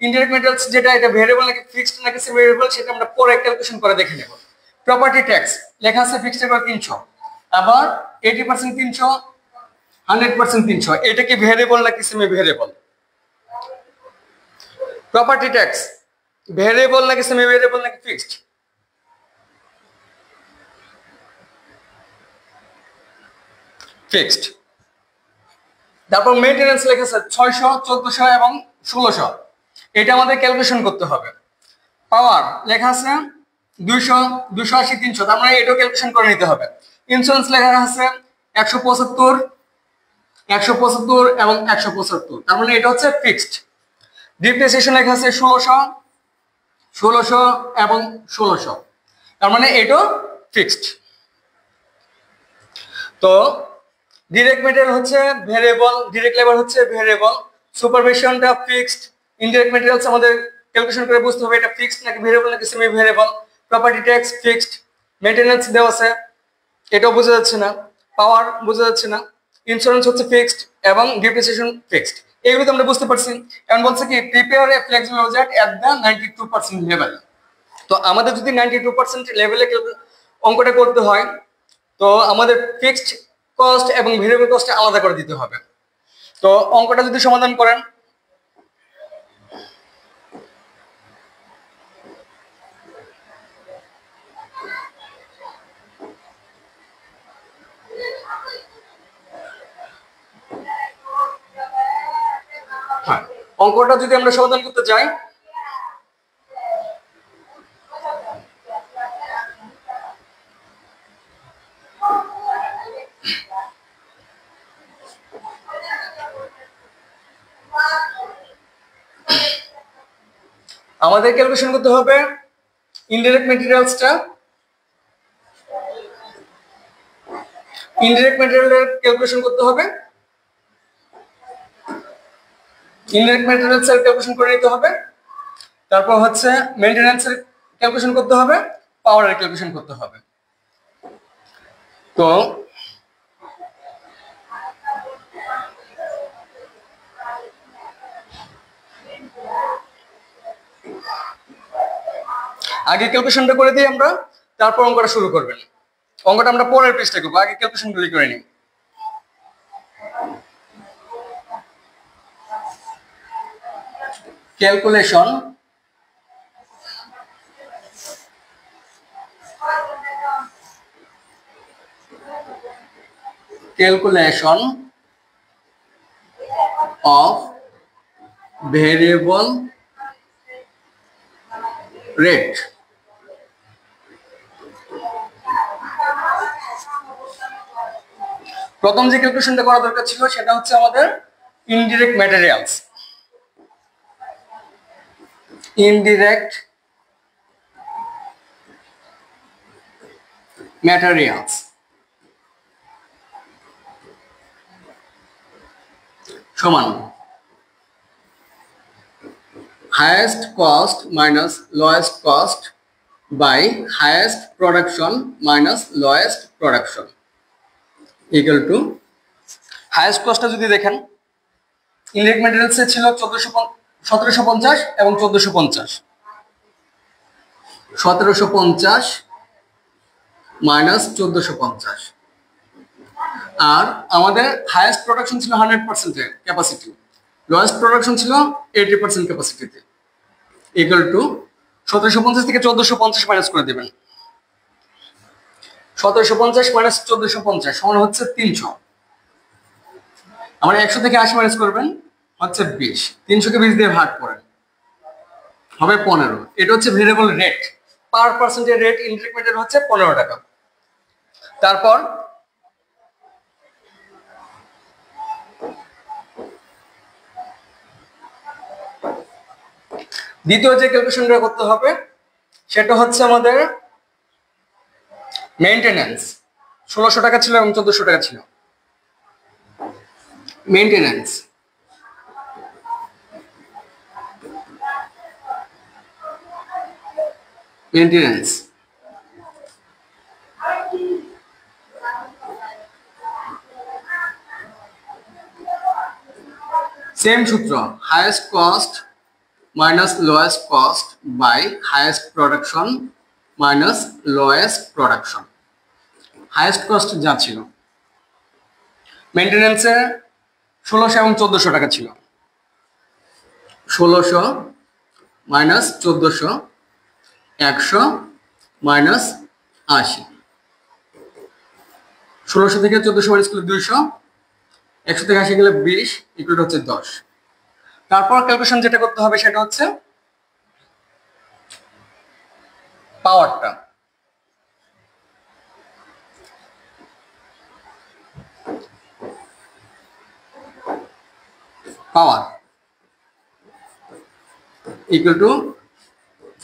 ইনডাইরেক্ট মেটেরিয়ালস যেটা এটা ভেরিয়েবল নাকি ফিক্সড নাকি সেমি ভেরিয়েবল সেটা আমরা পরে ক্যালকুলেশন করে দেখে নেব। প্রপার্টি ট্যাক্স লেখা আছে ফিক্সড এর 300, আবার 80% 300, 100% 300। এটা কি ভেরিয়েবল নাকি semi variable? Property tax variable নাকি সেমি ভেরিয়েবল নাকি ফিক্সড? ফিক্সড। তারপর মেইনটেনেন্স লেখা আছে 600, 1400 এবং 1600। এটা আমাদের ক্যালকুলেশন করতে হবে। পাওয়ার লেখা আছে 200, 280, 300, তার মানে এটাও ক্যালকুলেশন করে নিতে হবে। ইন্স্যুরেন্স লেখা আছে 175, 175 এবং 175, তার মানে এটা হচ্ছে ফিক্সড। ডিপ্রিসিয়েশন লেখা আছে 1600, 1600 এবং 1600, তার মানে এটাও ফিক্সড। তো ডিরেক্ট মেটেরিয়াল হচ্ছে ভেরিয়েবল, ডিরেক্ট লেবার হচ্ছে ভেরিয়েবল, সুপারভিশনটা ফিক্সড, ইনডাইরেক্ট মেটেরিয়ালস আমাদের ক্যালকুলেশন করে বুঝতে হবে এটা ফিক্সড নাকি ভেরিয়েবল নাকি semi variable. Property tax fixed, maintenance দেওয়া আছে এটাও বোঝা যাচ্ছে না, পাওয়ার বোঝা যাচ্ছে না, ইন্স্যুরেন্স হচ্ছে ফিক্সড এবং ডিপ্রিসিয়েশন ফিক্সড, এগুলো তো আমরা বুঝতে পারছি। এখন বলছে কি prepare a flexible budget at the 92% level. তো আমাদের যদি 92% লেভেলে অঙ্কটা করতে হয় তো আমাদের ফিক্সড কস্ট এবং ভেরিয়েবল কস্ট আলাদা করে দিতে হবে। তো অঙ্কটা যদি সমাধান করেন অঙ্কটা যদি আমরা সমাধান করতে যাই আমাদের ক্যালকুলেশন করতে হবে ইনডাইরেক্ট ম্যাটেরিয়ালসটা, ইনডাইরেক্ট ম্যাটেরিয়ালের ক্যালকুলেশন করতে হবে, ইনডাইরেক্ট ম্যাটেরিয়ালসের ক্যালকুলেশন করে নিতে হবে, তারপর হচ্ছে মেইনটেনেন্সের ক্যালকুলেশন করতে হবে, পাওয়ারের ক্যালকুলেশন করতে হবে। তো আগে ক্যালকুলেশনটা করে দিই আমরা, তারপর অঙ্কটা শুরু করবেন। অঙ্কটা আমরা পরের পেজটা করবো, আগে ক্যালকুলেশনগুলি করে নিই। Calculation calculation of variable rate। প্রথম যে ক্যালকুলেশনটা করা দরকার ছিল সেটা হচ্ছে আমাদের ইনডিরেক্ট ম্যাটেরিয়ালস, ইনডিরেক্ট ম্যাটেরিয়ালস সমান highest cost minus lowest cost by highest production minus lowest production equal to highest কস্টটা যদি দেখেন ইনডিরেক্ট ম্যাটেরিয়ালসে ছিল 1750 এবং 1450, 1750 মাইনাস 1450, আর আমাদের হাইয়েস্ট প্রোডাকশন ছিল 100% ক্যাপাসিটি, লোয়েস্ট প্রোডাকশন ছিল 80% ক্যাপাসিটিতে, ইকুয়াল টু 1750 থেকে 1450 মাইনাস করে দেবেন। 1750 মাইনাস 1450 সমান হচ্ছে 300। আমরা 100 থেকে 80 মাইনাস করবেন হচ্ছে 20, 300 কে 20 দিয়ে ভাগ করেন হবে 15। এটা হচ্ছে ভেরিয়েবল রেট, পার পার্সেন্টের রেট ইনডিরেক্ট ম্যাটেরিয়াল হচ্ছে 15 টাকা। তারপর দ্বিতীয় যে ক্যালকুলেশনটা করতে হবে সেটা হচ্ছে আমাদের মেইনটেনেন্স। 1600 টাকা ছিল এবং 1400 টাকা ছিল। মেইনটেনেন্স মেইনটেনেন্স সেম সূত্র, highest cost minus lowest cost by highest production minus lowest production. Highest cost যা ছিল মেইনটেনেন্সে 1600 এবং 1400 টাকা ছিল, 1600 মাইনাস 1400, 100 মাইনাস 80, 1600 থেকে 1400 মাইনাস করলে 200, 100 থেকে 80 গেলে 20 ইকুয়াল হচ্ছে 10। তারপর ক্যালকুলেশন যেটা করতে হবে সেটা হচ্ছে পাওয়ারটা। পাওয়ার ইকুয়াল টু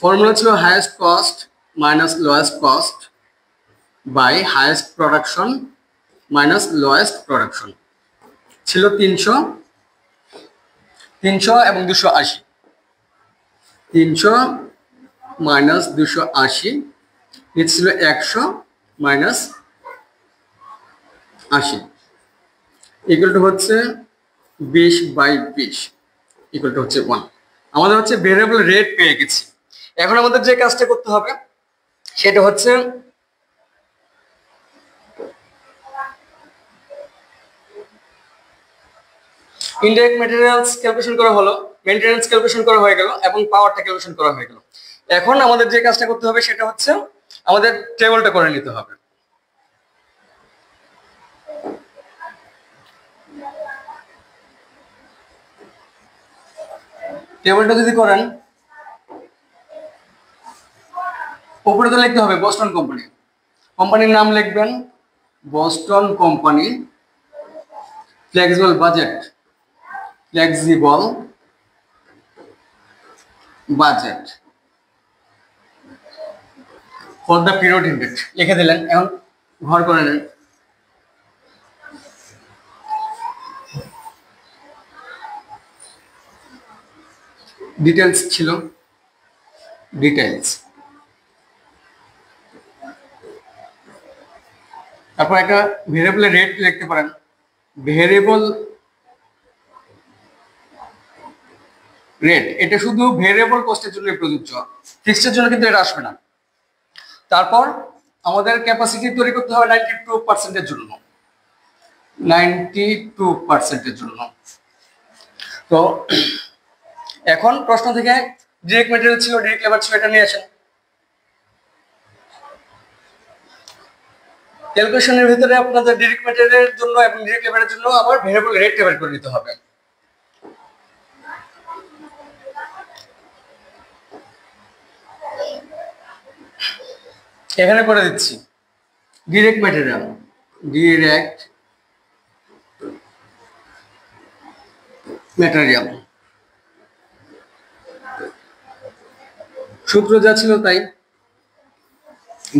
ফর্মুলা ছিল highest cost minus lowest cost by highest production minus lowest production, ছিল 300 এবং 280। 300 মাইনাস 280, নিচে ছিল 100 মাইনাস 80 ইকুয়াল টু হচ্ছে 20/20 ইকুয়াল টু হচ্ছে 1। আমাদের হচ্ছে ভেরিয়েবল রেট পেয়ে গেছি। এখন আমাদের যে কাজটা করতে হবে সেটা হচ্ছে ইনডাইরেক্ট ম্যাটেরিয়ালস ক্যালকুলেশন করা হলো, মেইনটেনেন্স ক্যালকুলেশন করা হয়ে গেল এবং পাওয়ারটা ক্যালকুলেশন করা হয়ে গেল। এখন আমাদের যে কাজটা করতে হবে সেটা হচ্ছে আমাদের টেবিলটা করে নিতে হবে। টেবিলটা যদি করেন উপরে তো লিখতে হবে বস্টন কোম্পানি, কোম্পানির নাম লিখবেন Boston company, flexible budget, flexible budget for the period ended লিখে দিলেন। এখন ঘর করে নেন। ডিটেলস ছিল, ডিটেলস, তারপর একটা ভেরিয়েবল রেট লিখতে পারেন, ভেরিয়েবল রেট। এটা শুধু ভেরিয়েবল কস্টের জন্য প্রযোজ্য, ফিক্সডের জন্য কিন্তু এটা আসবে না। তারপর আমাদের ক্যাপাসিটি তৈরি করতে হবে 92% জন্য, 92% জন্য। তো এখন প্রশ্ন থেকে ডিরেক্ট ম্যাটেরিয়াল ছিল, ডিরেক্ট লেবার ছিল, এটা নিয়ে আসেন। ক্যালকুলেশনের ভিতরে আপনাদের ডিরেক্ট ম্যাটেরিয়ালের জন্য এবং ডিরেক্ট লেবারের জন্য আবার ভেরিয়েবল রেট বের করে নিতে হবে। এখানে করে দিচ্ছি ডিরেক্ট ম্যাটেরিয়াল, ডিরেক্ট ম্যাটেরিয়াল সূত্র যা ছিল তাই।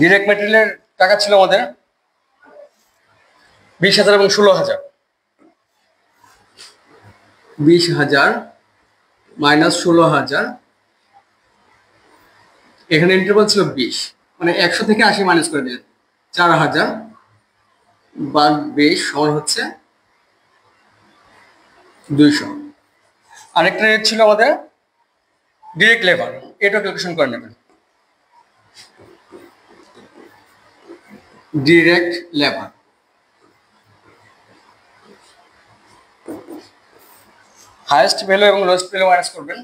ডিরেক্ট ম্যাটেরিয়ালের টাকা ছিল আমাদের 20,000 এবং 16,000। 20,000 মাইনাস 16,000, এখানে ইন্টারভাল ছিল 20, মানে 100 থেকে 80 মাইনাস করে দিলেন, 4,000 ভাগ 20 সমান হচ্ছে 200। আরেকটা রেট ছিল আমাদের ডিরেক্ট লেবার, এটা ক্যালকুলেশন করে নেবেন। ডিরেক্ট লেবার হাইয়েস্ট ভ্যালু এবং লোয়েস্ট ভ্যালু মাইনাস করবেন।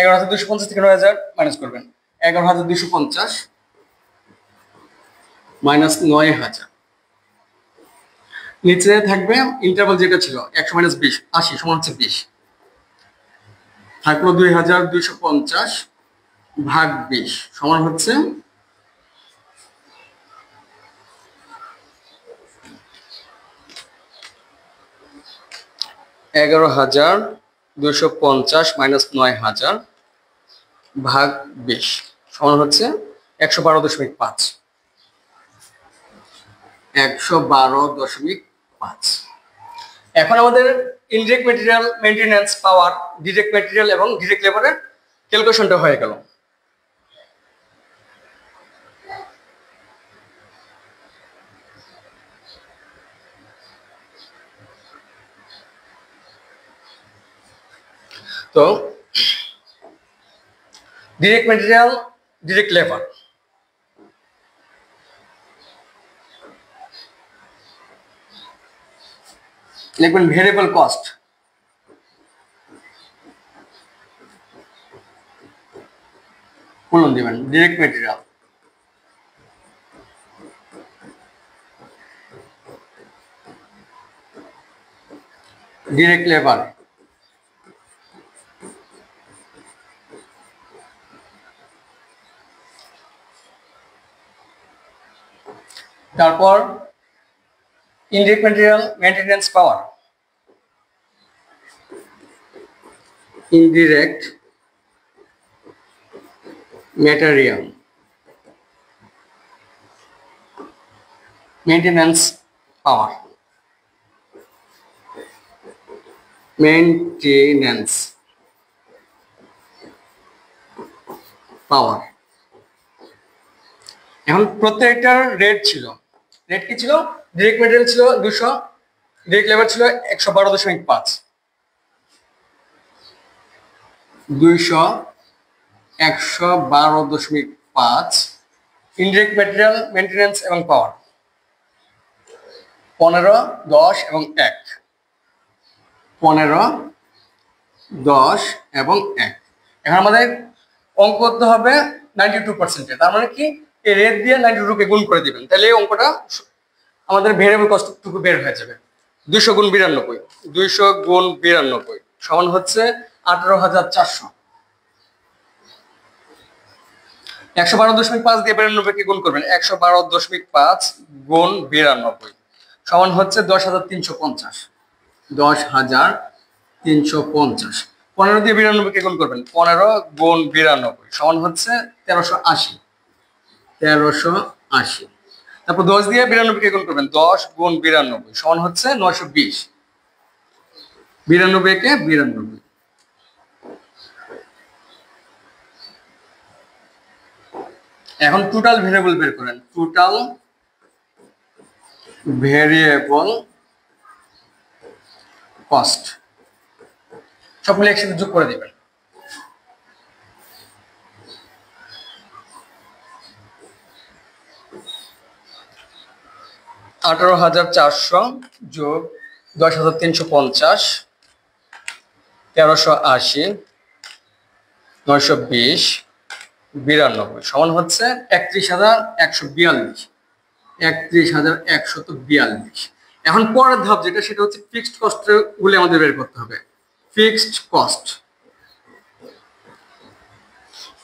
11,250 থেকে 9,000 মাইনাস করবেন, 11,250 মাইনাস 9,000। নিচে থাকবে ইন্টারভাল যেটা ছিল 100 মাইনাস 20, 80 সমান হচ্ছে 20, থাকলো 2,250 ভাগ 20 সমান হচ্ছে 11,250 মাইনাস 9,000 ভাগ 20 সমান হচ্ছে 112.5, 112.5। এখন আমাদের ইনডিরেক্ট ম্যাটেরিয়াল, মেইনটেনেন্স, পাওয়ার, ডিরেক্ট ম্যাটেরিয়াল এবং ডিরেক্ট লেবারের ক্যালকুলেশনটা হয়ে গেল। তো ডিরেক্ট ম্যাটেরিয়াল, ডিরেক্ট লেবার, লিখবেন ভেরিয়েবল কস্ট, কোলন দিবেন ডিরেক্ট ম্যাটেরিয়াল, ডিরেক্ট লেবার, তারপর ইনডিরেক্ট ম্যাটেরিয়াল, মেইনটেনেন্স, পাওয়ার, ইনডিরেক্ট ম্যাটেরিয়াল, মেইনটেনেন্স, পাওয়ার, মেইনটেনেন্স, পাওয়ার। এখন প্রত্যেকটার রেট ছিল, রেট কি ছিল? ডিরেক্ট মেটেরিয়াল ছিল 200, ডিরেক্ট লেবার ছিল 112.5, 200 112.5, ইনডিরেক্ট মেটেরিয়াল, মেনটেন্যান্স এবং পাওয়ার 15, 10 এবং 1, 15, 10 এবং 1। এখন আমাদের অঙ্ক করতে হবে 92%। তার মানে কি এই রেট দিয়ে 92 কে গুণ করে দিবেন, তাহলে এই অঙ্কটা আমাদের ভেরিয়েবল কস্টটুকু বের হয়ে যাবে। 200 গুণ 92, 200 গুণ 92 সমান হচ্ছে 18,400। 112.5 দিয়ে 92 কে গুণ করবেন, 112.5 গুণ 92 সমান হচ্ছে 10,350, 10,350। 15 দিয়ে 92 কে গুণ করবেন, 15 গুণ 92 সমান হচ্ছে 1380, 1380। তারপর 10 দিয়ে 92 কে গুণ করবেন, 10 গুণ 92 সমান হচ্ছে 920, 92 কে 92। এখন টোটাল ভেরিয়েবল বের করেন, টোটাল ভেরিয়েবল কস্ট সবগুলো একসাথে যোগ করে দিবেন। $18,400 যোগ 10,350, 1380, 920, 92 সমান হচ্ছে 31,142, 31,142। এখন পরের ধাপ যেটা, সেটা হচ্ছে ফিক্সড কস্ট গুলো আমাদের বের করতে হবে। ফিক্সড কস্ট,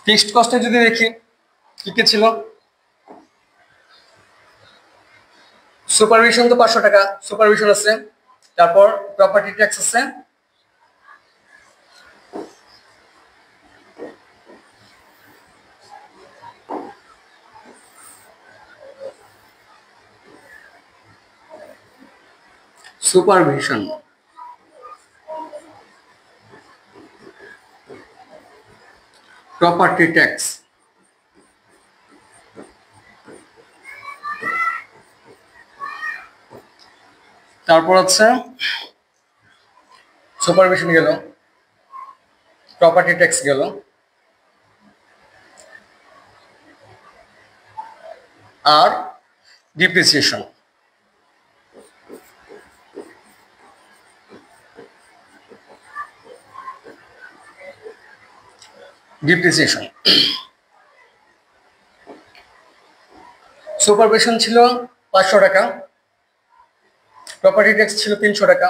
ফিক্সড কস্টে যদি দেখি কি কি ছিল, সুপারভিশন তো 500 টাকা সুপারভিশন আছে, তারপর প্রপার্টি ট্যাক্স আছে, সুপারভিশন, প্রপার্টি ট্যাক্স, তারপর হচ্ছে সুপারভিশন গেল, প্রপার্টি ট্যাক্স গেল, আর ডিপ্রিসিয়েশন। ডিপ্রিসিয়েশন, সুপারভিশন ছিল 500 টাকা, প্রপার্টি ট্যাক্স ছিল 300 টাকা,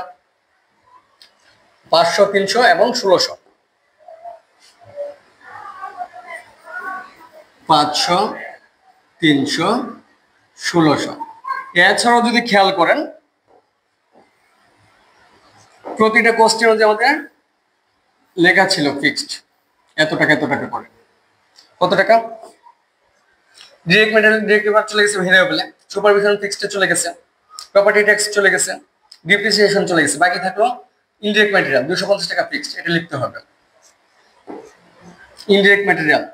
500, 300 এবং 1600, 500, 300, 1600। এছাড়াও যদি খেয়াল করেন প্রতিটা কস্টের মধ্যে আমাদের লেখা ছিল ফিক্সড, এত টাকা এত টাকা করে। কত টাকা? ডিরেক্ট মেটেরিয়াল, ডিরেক্ট লেবার চলে গেছে ভেরিয়েবলে, সুপারভিশন ফিক্সডে চলে গেছে, প্রপার্টি ট্যাক্স চলে গেছে, ডিপ্রিসিয়েশন চলে গেছে, বাকি থাকলো ইনডিরেক্ট ম্যাটেরিয়াল 250 টাকা ফিক্সড, এটা লিখতে হবে। Indirect material,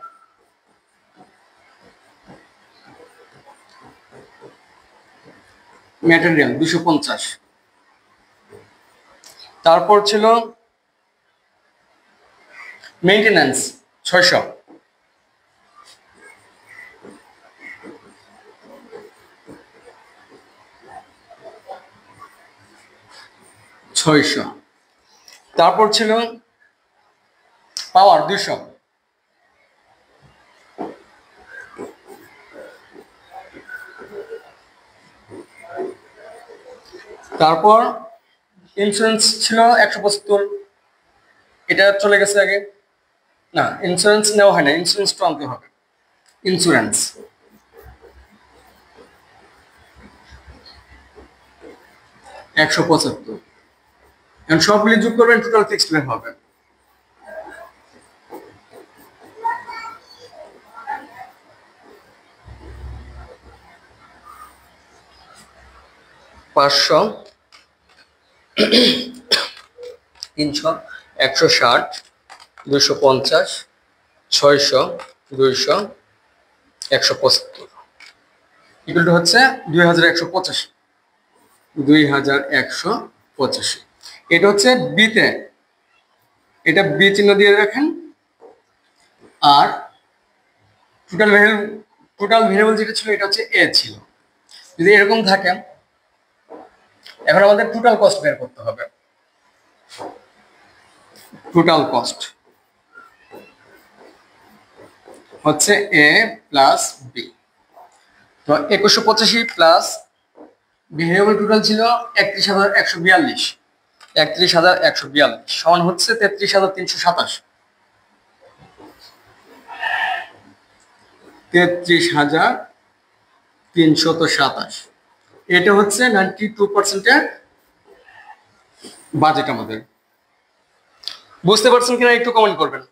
material 250। তারপর ছিল মেইনটেনেন্স 600, তারপর ছিল পাওয়ার 200, তারপর ইন্স্যুরেন্স ছিল 175, এটা চলে গেছে আগে, না ইন্স্যুরেন্স নেওয়া হয় না, ইন্স্যুরেন্সটা আনতে হবে। ইন্স্যুরেন্স 175, এখন সবগুলি যোগ করবেন, টোটাল ফিক্সড বের হবে। $500, 300, 160, 250, 600, 200 175 ইকুয়াল টু হচ্ছে 2185। 2185 এটা হচ্ছে বিতে, এটা বি চিহ্ন দিয়ে রাখেন। আর টোটাল ভেরিয়েবল যেটা ছিল এটা হচ্ছে এ ছিল। যদি এরকম থাকে, এখন আমাদের টোটাল কস্ট বের করতে হবে। টোটাল কস্ট হচ্ছে এ প্লাস বি। তো 2185 প্লাস ভেরিয়েবল টোটাল ছিল 31,142। 31,142 সমান হচ্ছে 33,327। 33,327 এটা হচ্ছে 92% বাজেট আমাদের। বুঝতে পারছেন কিনা একটু কমেন্ট করবেন।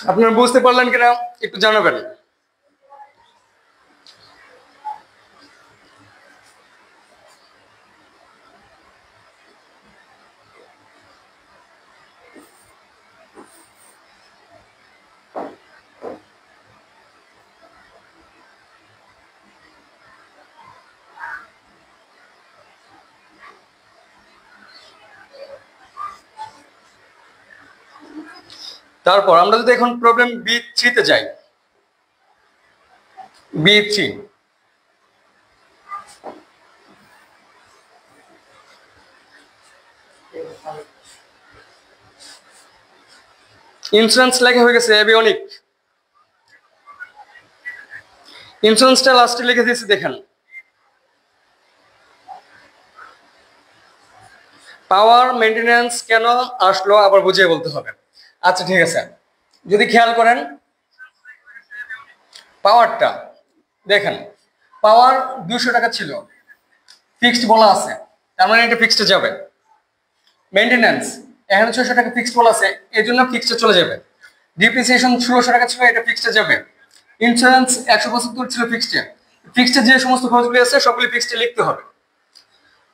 আপনারা বুঝতে পারলেন কিনা একটু জানাবেন। তারপর আমরা যদি এখন প্রবলেম B3 তে যাই, B3 ইন্স্যুরেন্স লেখা হয়ে গেছে এভিওনিক। ইন্স্যুরেন্সটা লাস্টে লিখে দিয়েছি দেখেন। পাওয়ার মেইনটেনেন্স কেন আসলো আবার বুঝিয়ে বলতে হবে। আচ্ছা ঠিক আছে, যদি খেয়াল করেন পাওয়ারটা দেখেন, পাওয়ার 200 টাকা ছিল, ফিক্সড বলা আছে, তার মানে এটা ফিক্সডে যাবে। মেইনটেনেন্স এখানে 600 টাকা ফিক্সড বলা আছে, এই জন্য ফিক্সডে চলে যাবে। ডিপ্রিসিয়েশন 1600 টাকা ছিল, এটা ফিক্সডে যাবে। ইন্স্যুরেন্স 175 ছিল ফিক্সডে। ফিক্সডে যে সমস্ত খরচগুলি আছে সবগুলি ফিক্সডে লিখতে হবে।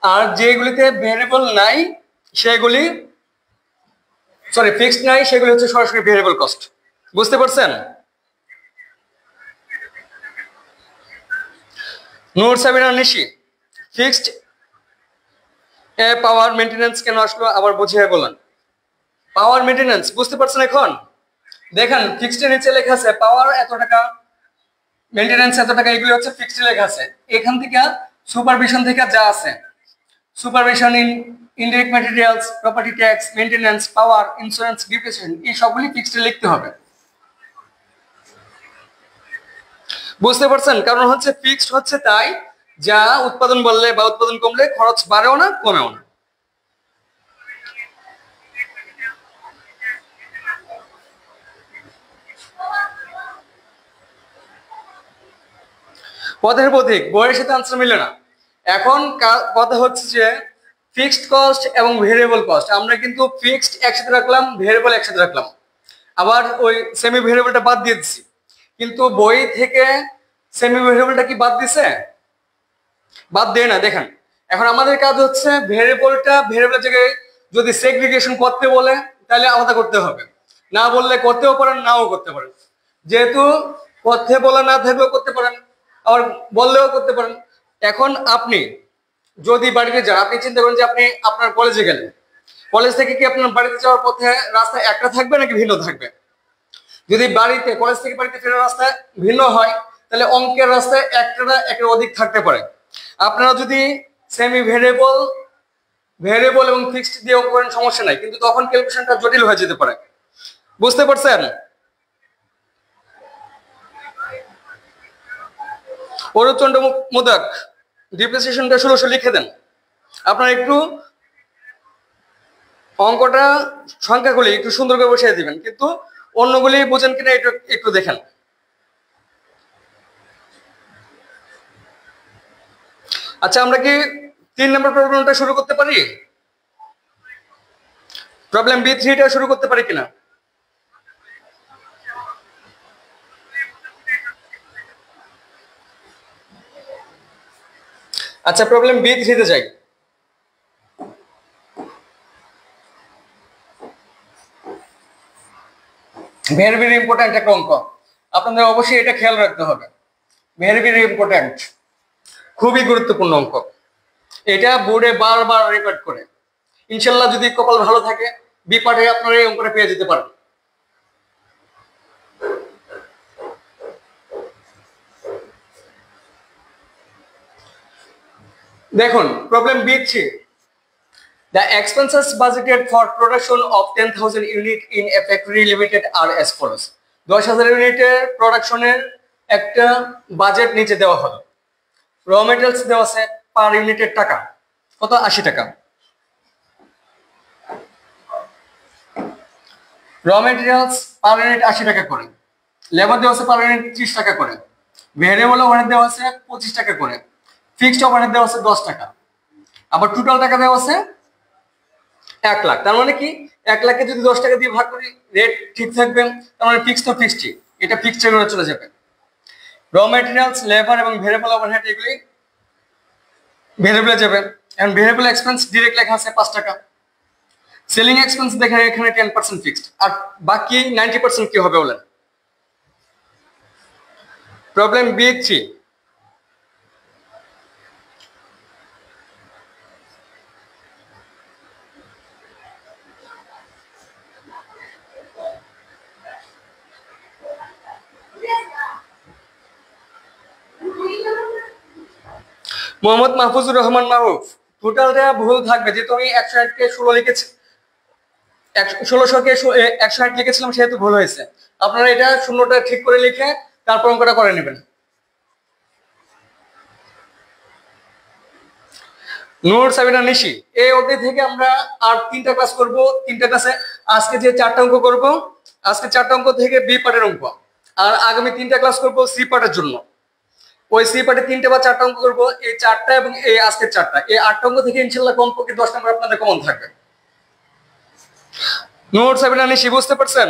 আর যেগুলিতে ভেরিয়েবল নাই সেগুলি, সরি ফিক্সড নাই সেগুলি হচ্ছে সরাসরি ভেরিয়েবল কস্ট। বুঝতে পারছেন? নূর সাবিনা নিশি, ফিক্সড এ পাওয়ার মেইনটেনেন্স কেন আসলো আবার বুঝিয়ে বলেন। পাওয়ার মেইনটেনেন্স বুঝতে পারছেন এখন? দেখেন ফিক্সডের নিচে লেখা আছে পাওয়ার এত টাকা, মেইনটেনেন্স এত টাকা, এগুলো হচ্ছে ফিক্সড লেখা আছে। এখান থেকে সুপারভিশন থেকে যা আছে, supervision in indirect materials, property tax, maintenance, power, insurance, depreciation, এই সবগুলি ফিক্সডে লিখতে হবে। বুঝতে পারছেন? কারণ হচ্ছে ফিক্সড হচ্ছে তাই যা উৎপাদন বাড়লে বা উৎপাদন কমলে খরচ বাড়েও না কমেও না। পথের পথিক বইয়ের সাথে আনসার মিলে না। এখন কথা হচ্ছে যে ফিক্সড কস্ট এবং ভেরিয়েবল কস্ট, আমরা কিন্তু ফিক্সড একসাথে রাখলাম, ভেরিয়েবল একসাথে রাখলাম, আবার ওই সেমি ভেরিয়েবলটা বাদ দিয়ে দিচ্ছি। কিন্তু বই থেকে সেমি ভেরিয়েবলটা কি বাদ দিছে? বাদ দেয় না। দেখেন এখন আমাদের কাজ হচ্ছে ভেরিয়েবলের জায়গায় যদি সেগ্রিগেশন করতে বলে তাহলে আলাদা করতে হবে, না বললে করতেও পারেন নাও করতে পারেন। যেহেতু করতে বলা না থাকলেও করতে পারেন, আবার বললেও করতে পারেন। এখন আপনি যদি বাড়িতে যান, আপনি চিন্তা করেন যে আপনি আপনার কলেজে গেলেন, কলেজ থেকে কি আপনার বাড়িতে যাওয়ার পথে রাস্তা একটা থাকবে নাকি ভিন্ন থাকবে? যদি বাড়িতে কলেজ থেকে বাড়িতে ফেরার রাস্তা ভিন্ন হয় তাহলে অঙ্কের রাস্তায় একটা না একের অধিক থাকতে পারে। আপনারা যদি সেমি ভেরিয়েবল এবং ফিক্সড দিয়েও করেন সমস্যা নাই, কিন্তু তখন ক্যালকুলেশনটা জটিল হয়ে যেতে পারে। বুঝতে পারছেন? অরুচন্ড মোদক ডিপ্রিসিয়েশনটা 1600 লিখে দেন। আপনারা একটু অঙ্কটা সংখ্যাগুলি একটু সুন্দর করে বসিয়ে দিবেন, কিন্তু অন্যগুলি বোঝেন কিনা একটু একটু দেখেন। আচ্ছা, আমরা কি 3 নম্বর প্রবলেমটা শুরু করতে পারি? প্রবলেম B3টা শুরু করতে পারি কিনা? আচ্ছা, প্রবলেম B3তে যাই। ভেরি ভেরি ইম্পর্ট্যান্ট একটা অঙ্ক, আপনাদের অবশ্যই এটা খেয়াল রাখতে হবে। ভেরি ভেরি ইম্পর্ট্যান্ট, খুবই গুরুত্বপূর্ণ অঙ্ক। এটা বোর্ডে বারবার রিপিট করে, ইনশাল্লাহ যদি কপাল ভালো থাকে বি পার্টে আপনারা এই অঙ্কটা পেয়ে যেতে পারেন। দেখুন problem B3, the expenses budgeted for production of 10,000 unit in a factory limited are as follows. 10,000 ইউনিটের প্রোডাকশনের একটা বাজেট নিচে দেওয়া হলো। র মেটেরিয়ালস দেওয়া আছে পার ইউনিটের টাকা কত, 80 টাকা। র মেটেরিয়ালস পার ইউনিট 80 টাকা করে, লেবার দেওয়া আছে পার ইউনিট 30 টাকা করে, ভেরিয়েবল ওভারহেড দেওয়া আছে 25 টাকা করে, ফিক্সড ওভারহেড দেওয়া আছে 10 টাকা, আবার টোটাল টাকা দেওয়া আছে 1 লাখ। তার মানে কি 1 লাখকে যদি 10 টাকা দিয়ে ভাগ করি রেট ঠিক থাকবে, তার মানে ফিক্স তো ফিক্সডই, এটা ফিক্সড করে চলে যাবে। র মেটেরিয়ালস, লেবার এবং ভেরিয়েবল ওভারহেড এগুলি ভেরিয়েবলে যাবে। এখন ভেরিয়েবল এক্সপেন্স ডিরেক্ট লেখা আছে 5 টাকা। সেলিং এক্সপেন্স দেখেন এখানে 10% ফিক্সড, আর বাকি 90% কি হবে বলেন? প্রবলেম B3, মোহাম্মদ মাহফুজুর রহমান মাহফুজ, টোটালটা ভুল থাকবে যেহেতু আমি 160 কে 16 লিখেছি, 1600 কে 160 লিখেছিলাম সেহেতু ভুল হয়েছে। আপনারা এটা শূন্যটা ঠিক করে লিখে তারপর অঙ্কটা করে নেবেন। নূর সাবিনা নিশি, এই অধ্যায় থেকে আমরা আর 3টা ক্লাস করব। 3টা ক্লাসে আজকে যে 4টা অঙ্ক করব, আজকে 4টা অঙ্ক থেকে বি পার্টের অঙ্ক, আর আগামী 3টা ক্লাস করব সি পার্টের জন্য। ওই সি পার্টে 3টে বা 4টা অঙ্ক করবো, এই 4টা এবং এই আজকের 4টা, এই 8টা অঙ্ক থেকে ইনশাল্লাহ কমপক্ষে 10 নম্বর আপনাদের কমন থাকবে। নূর সাবিনা নিশি, বুঝতে পারছেন?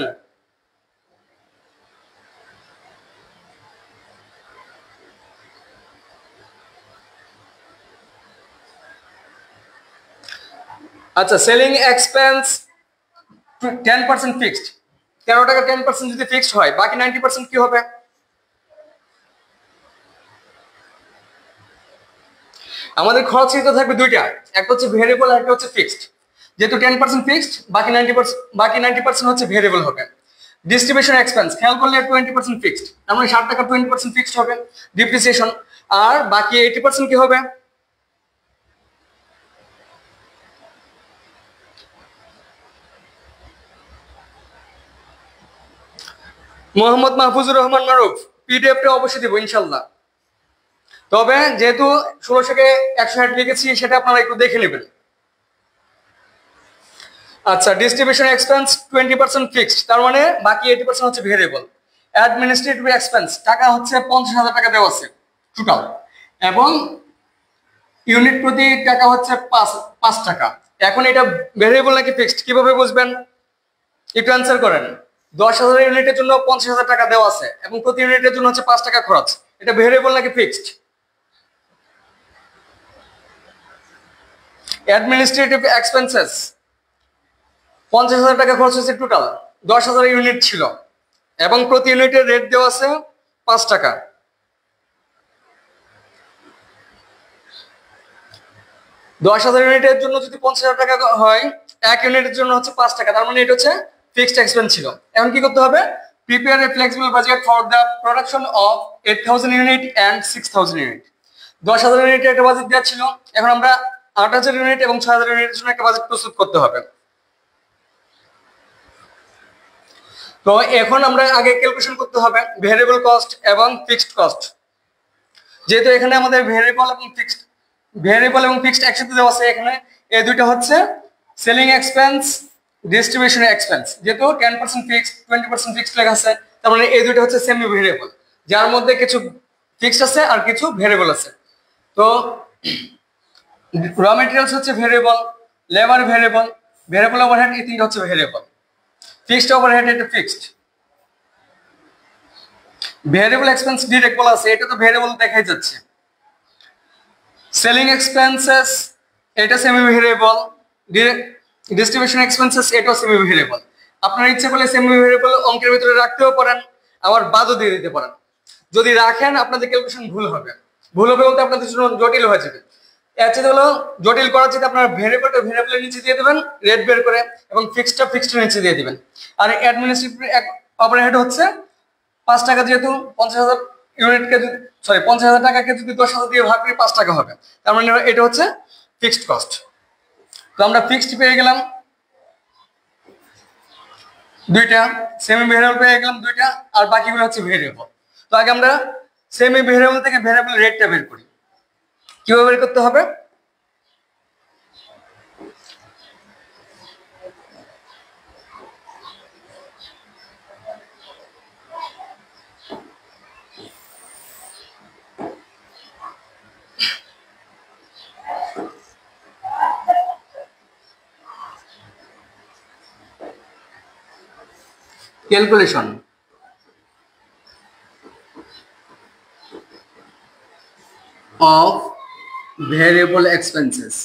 আচ্ছা, সেলিং এক্সপেন্স 10% ফিক্সড, 13 টাকা 10% যদি ফিক্সড হয় বাকি 90% কি হবে? আমাদের খরচ হিসেবে থাকবে দুইটা, একটা হচ্ছে ভেরিয়েবল আর একটা হচ্ছে ফিক্সড। যেহেতু 10% ফিক্সড, বাকি 90% হচ্ছে ভেরিয়েবল হবে। ডিস্ট্রিবিউশন এক্সপেন্স খেয়াল করলে 20% ফিক্সড, তার মানে 60 টাকা 20% ফিক্সড হবে ডিপ্রিসিয়েশন, আর বাকি 80% কি হবে? মোহাম্মদ মাহফুজুর রহমান মারুফ, পিডিএফটা অবশ্যই দিব ইনশাল্লাহ। তবে যেহেতু 1600 কে 160 লিখেছি সেটা আপনারা একটু দেখে নেবেন। আচ্ছা, ডিস্ট্রিবিউশন এক্সপেন্স 20% ফিক্সড, তার মানে বাকি 80% হচ্ছে ভেরিয়েবল। অ্যাডমিনিস্ট্রেটিভ এক্সপেন্স টাকা হচ্ছে 50,000 টাকা দেওয়া আছে টোটাল, এবং ইউনিট প্রতি টাকা হচ্ছে 5 টাকা। এখন এটা ভেরিয়েবল নাকি ফিক্সড কিভাবে বুঝবেন একটু অ্যান্সার করেন। 10,000 ইউনিটের জন্য 50,000 টাকা দেওয়া আছে এবং প্রতি ইউনিটের জন্য হচ্ছে 5 টাকা খরচ, এটা ভেরিয়েবল নাকি ফিক্সড? অ্যাডমিনিস্ট্রেটিভ এক্সপেন্সেস 50,000 টাকা খরচ হয়েছে টোটাল, 10,000 ইউনিট ছিল এবং প্রতি ইউনিটের রেট দেওয়া আছে 5 টাকা। 10,000 ইউনিটের জন্য যদি 50,000 টাকা হয়, 1 ইউনিটের জন্য হচ্ছে 5 টাকা, তার মানে এটা হচ্ছে ফিক্সড এক্সপেন্স ছিল। এখন কি করতে হবে? Prepare a flexible budget for the production of 8,000 unit and 6,000 unit. 10,000 ইউনিটের একটা বাজেট দেওয়া ছিল, এখন আমরা 8,000 ইউনিট এবং 6,000 ইউনিটের জন্য একটা বাজেট প্রস্তুত করতে হবে। তো এখন আমরা আগে ক্যালকুলেশন করতে হবে ভেরিয়েবল কস্ট এবং ফিক্সড কস্ট। যেহেতু এখানে আমাদের ভেরিয়েবল এবং ফিক্সড একসাথে দেওয়া আছে, এখানে এই দুইটা হচ্ছে সেলিং এক্সপেন্স, ডিস্ট্রিবিউশন এক্সপেন্স, যেহেতু 10% ফিক্সড 20% ফিক্সড লেখা আছে, তার মানে এই দুটো হচ্ছে সেমি ভেরিয়েবল, যার মধ্যে কিছু ফিক্সড আছে আর কিছু ভেরিয়েবল আছে। তো র মেটেরিয়ালস হচ্ছে variable, labour variable, variable overhead, এই তিনটা হচ্ছে ভেরিয়েবল। ফিক্সড ওভারহেড এটা ফিক্সড। ভেরিয়েবল এক্সপেন্স ডিরেক্ট বলা আছে, এটা তো ভেরিয়েবল দেখাই যাচ্ছে। সেলিং এক্সপেন্সেস এটা সেমি ভেরিয়েবল, ডিস্ট্রিবিউশন এক্সপেন্সেস এটাও সেমি ভেরিয়েবল। আপনার ইচ্ছে করলে সেমি ভেরিয়েবল অঙ্কের ভিতরে রাখতেও পারেন, আবার বাদও দিয়ে দিতে পারেন। যদি রাখেন আপনাদের ক্যালকুলেশন ভুল হবে, ভুল হবে বলতে আপনাদের জন্য জটিল হয়ে যাবে। এর চেয়ে হলো জটিল করার চেয়ে আপনার ভেরিয়েবলটা ভেরিয়েবলের নিচে দিয়ে দেবেন রেট বের করে, এবং ফিক্সডটা ফিক্সডের নিচে দিয়ে দিবেন। আর অ্যাডমিনিস্ট্রেটিভ ওভারহেড হচ্ছে 5 টাকা, যেহেতু 50,000 ইউনিটকে, সরি 50,000 টাকাকে যদি 10,000 দিয়ে ভাগ করি 5 টাকা হবে, তার মানে এটা হচ্ছে ফিক্সড কস্ট। তো আমরা ফিক্সড পেয়ে গেলাম দুইটা, সেমি ভেরিয়েবল পেয়ে গেলাম দুইটা, আর বাকিগুলো হচ্ছে ভেরিয়েবল। তো আগে আমরা সেমি ভেরিয়েবল থেকে ভেরিয়েবল রেটটা বের করি। কিভাবে বের করতে হবে? Calculation of variable expenses.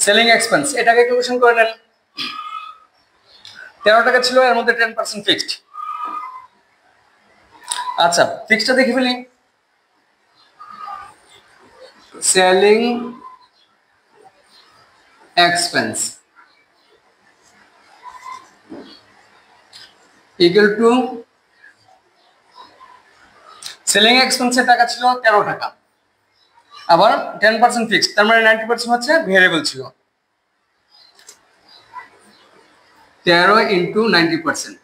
Selling expense এটাকে ক্যালকুলেশন করে নেন। 13 টাকা ছিল, এর মধ্যে 10% ফিক্সড। আচ্ছা, ফিক্সডটা দেখে ফেলি। Selling expense equal to, selling এক্সপেন্সের টাকা ছিল 13 টাকা, আবার 10% ফিক্সড, তার মানে 90% হচ্ছে ভেরিয়েবল ছিল। 13 ইন্টু 90%,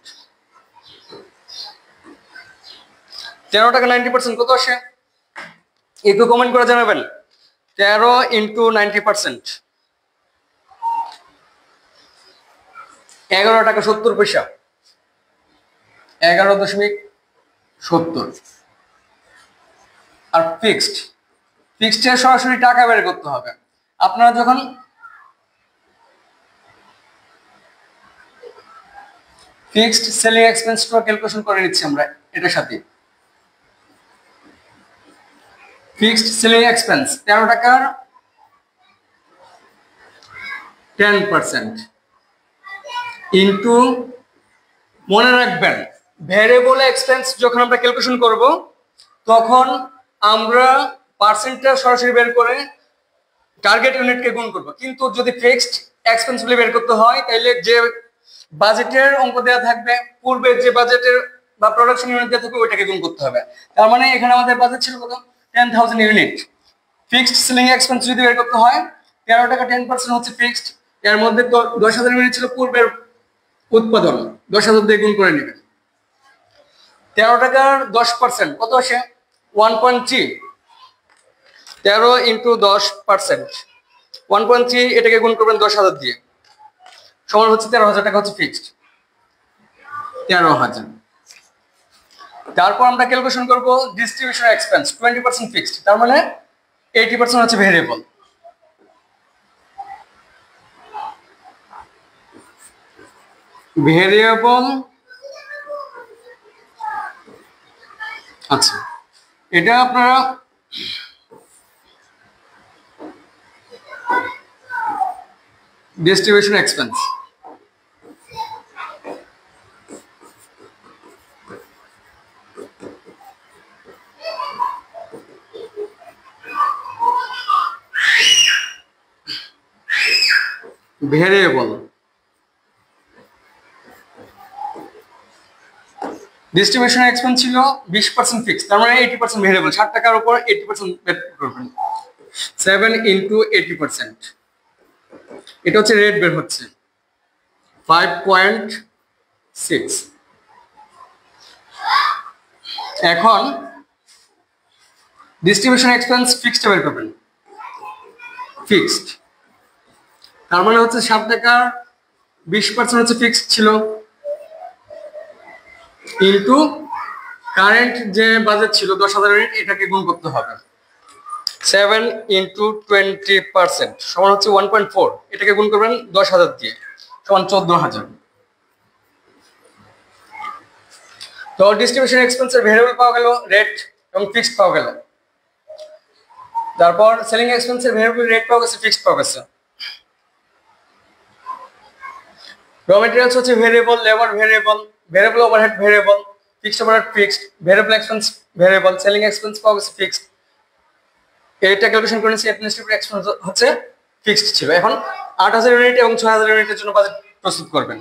13 টাকা 90% কত আসে? একটু কমেন্ট করে জানাবেন। 13 ইন্টু 90%, 11 টাকা 70 পয়সা, 11.70। আর ফিক্সড, ফিক্সডের সরাসরি টাকা বের করতে হবে। আপনারা যখন ফিক্সড সেলিং এক্সপেন্সটা ক্যালকুলেশন করে নিচ্ছি আমরা এটার সাথে, ফিক্সড সেলিং এক্সপেন্স 13 টাকার 10% ইন্টু, মনে রাখবেন ভেরিয়েবল এক্সপেন্স যখন আমরা ক্যালকুলেশন করব তখন আমরা পার্সেন্টটা সরাসরি বের করে টার্গেট ইউনিটকে গুণ করব, কিন্তু যদি ফিক্সড এক্সপেন্সগুলি বের করতে হয় তাহলে যে বাজেটের অঙ্ক দেওয়া থাকবে, পূর্বে যে বাজেটের বা প্রোডাকশন ইউনিট দেওয়া থাকবে ওইটাকে গুণ করতে হবে। তার মানে এখানে আমাদের বাজেট ছিল কত? 10,000 ইউনিট। ফিক্সড সেলিং এক্সপেন্স যদি বের করতে হয় 13 টাকা 10% হচ্ছে ফিক্সড, এর মধ্যে তো 10,000 ইউনিট ছিল পূর্বের উৎপাদন, 10,000 দিয়ে গুণ করে নেবেন। 13 টাকার 10% কত আসে? 1.3। 13 ইন্টু 10%, 1.3, এটাকে গুণ করবেন 10,000 দিয়ে, সমান হচ্ছে 13,000 টাকা হচ্ছে ফিক্সড, 13,000। তারপর আমরা ক্যালকুলেশন করব ডিস্ট্রিবিউশন এক্সপেন্স, 20% ফিক্সড, তার মানে 80% হচ্ছে ভেরিয়েবল। ভেরিয়েবল, আচ্ছা এটা আপনারা distribution expense, variable, distribution expense ছিল 20% ফিক্স, তার মানে 80% ভেরিয়েবল। 60 টাকার উপর 80% বের করবেন, 7 ইন্টু 80%, এটা হচ্ছে রেট বের হচ্ছে 5.6। এখন ডিস্ট্রিবিউশন এক্সপেন্স ফিক্সড বের করবেন। ফিক্সড তার মানে হচ্ছে 7 টাকার 20% হচ্ছে ফিক্সড ছিল, ইনটু কারেন্ট যে বাজেট ছিল 10,000 ইউনিট, এটাকে গুণ করতে হবে। 7 ইন্টু 20% সমান হচ্ছে 1.4, এটাকে গুণ করবেন 10,000 দিয়ে, সমান 14,000। তো ডিস্ট্রিবিউশন এক্সপেন্সের ভেরিয়েবল পাওয়া গেল, রেট এবং ফিক্সড পাওয়া গেল। তারপর সেলিং এক্সপেন্সের ভেরিয়েবল, রেট পাওয়া গেছে, ফিক্সড পাওয়া গেছে। র মেটেরিয়ালস হচ্ছে variable, labour variable, variable overhead variable, fixed overhead fixed, variable expense variable, selling expense পাওয়া গেছে ফিক্সড। এটা ক্যালকুলেশন করে নিচ্ছি, অ্যাডমিনিস্ট্রেটিভ এক্সপেন্স হচ্ছে ফিক্সড ছিল। এখন 8,000 ইউনিট এবং 6,000 ইউনিটের জন্য বাজেট প্রস্তুত করবেন।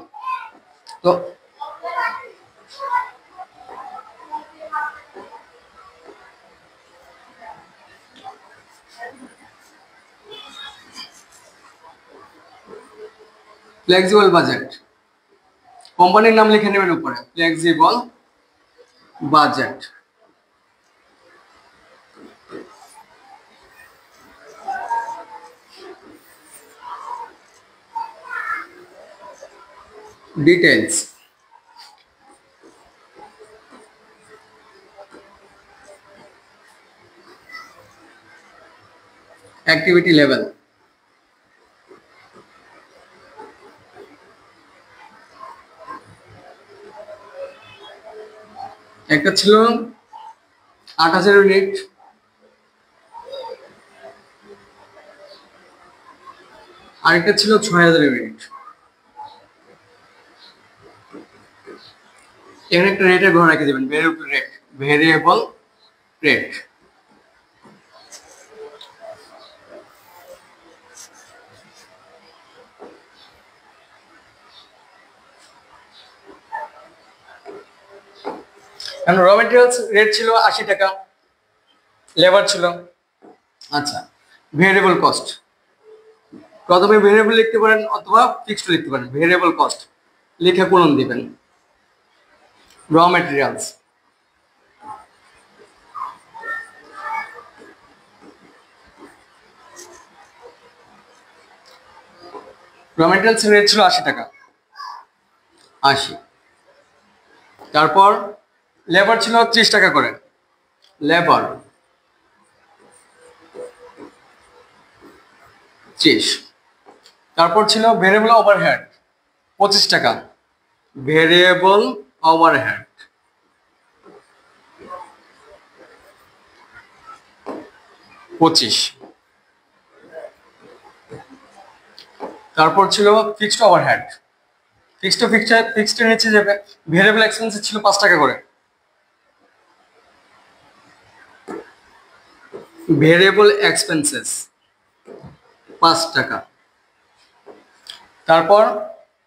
তো ফ্লেক্সিবল বাজেট, কোম্পানির নাম লিখে নেবেন উপরে, flexible budget. Details, activity level, একটা ছিল 8,000 ইউনিট, আরেকটা ছিল 6,000 ইউনিট। এখানে একটা রেটের ঘর রেখে দেবেন, ভেরিয়েবল রেট, ভেরিয়েবল রেট। কারণ র মেটেরিয়ালস রেট ছিল 80 টাকা, লেবার ছিল। আচ্ছা, ভেরিয়েবল কস্ট, প্রথমে ভেরিয়েবল লিখতে পারেন অথবা ফিক্সড লিখতে পারেন। ভেরিয়েবল কস্ট লিখে কোলন দিবেন। Raw materials, raw materials rate ছিল 80 টাকা, 80। তারপর লেবার ছিল 30 টাকা করে, লেবার 30। তারপর ছিল ভেরিয়েবল ওভারহেড 25 টাকা, ভেরিয়েবল ওভারহেড। তারপর ছিল ফিক্সড ওভারহেড, ফিক্সড নিচে যাবে। ভেরিয়েবল এক্সপেন্সেস ছিল 5 টাকা করে, ভেরিয়েবল এক্সপেন্সেস 5 টাকা। তারপর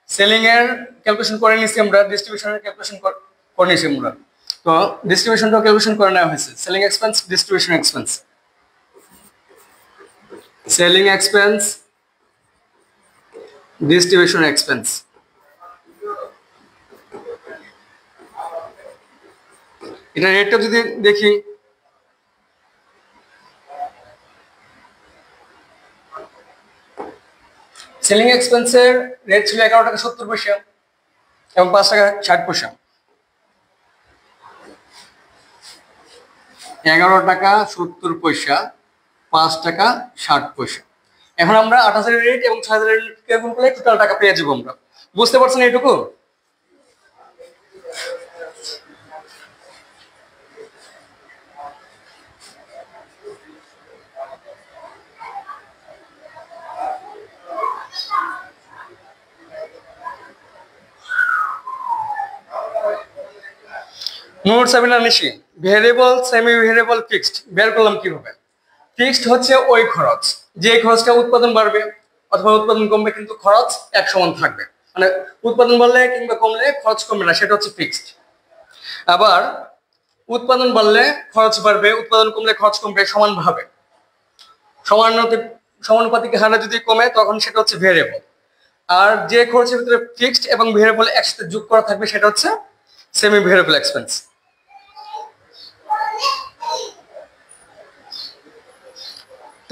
সেলিং এর ক্যালকুলেশন করে নিয়েছি আমরা, ডিস্ট্রিবিউশনের ক্যালকুলেশন করে নিয়েছি আমরা। তো ডিস্ট্রিবিউশনটা ক্যালকুলেশন করে নেওয়া হয়েছে। Selling expense, distribution expense, selling expense, distribution expense. এটা রেটটা যদি দেখি, সেলিং এক্সপেন্সের রেট ছিল 11 টাকা 70 পয়সা এবং 5 টাকা 60 পয়সা। 11 টাকা 70 পয়সা, 5 টাকা 60 পয়সা। এখন আমরা 8,000 রেট এবং 6,000 রেটকে গুণ করলে টোটাল টাকা পেয়ে যাবো আমরা। বুঝতে পারছেন এইটুকু? নোট সেমিনার নিশি, ভেরিয়েবল, সেমি ভেরিয়েবল, ফিক্সড বের করলাম কিভাবে। ফিক্সড হচ্ছে ওই খরচ, যে খরচটা উৎপাদন বাড়বে অথবা উৎপাদন কমবে কিন্তু খরচ এক সমান থাকবে, মানে উৎপাদন বাড়লে কিংবা কমলে খরচ কমবে না, সেটা হচ্ছে ফিক্সড। আবার উৎপাদন বাড়লে খরচ বাড়বে, উৎপাদন কমলে খরচ কমবে, সমানভাবে সমানুপাতিক হারে যদি কমে তখন সেটা হচ্ছে ভেরিয়েবল। আর যে খরচের ভিতরে ফিক্সড এবং ভেরিয়েবল একসাথে যোগ করা থাকবে সেটা হচ্ছে সেমি ভেরিয়েবল এক্সপেন্স।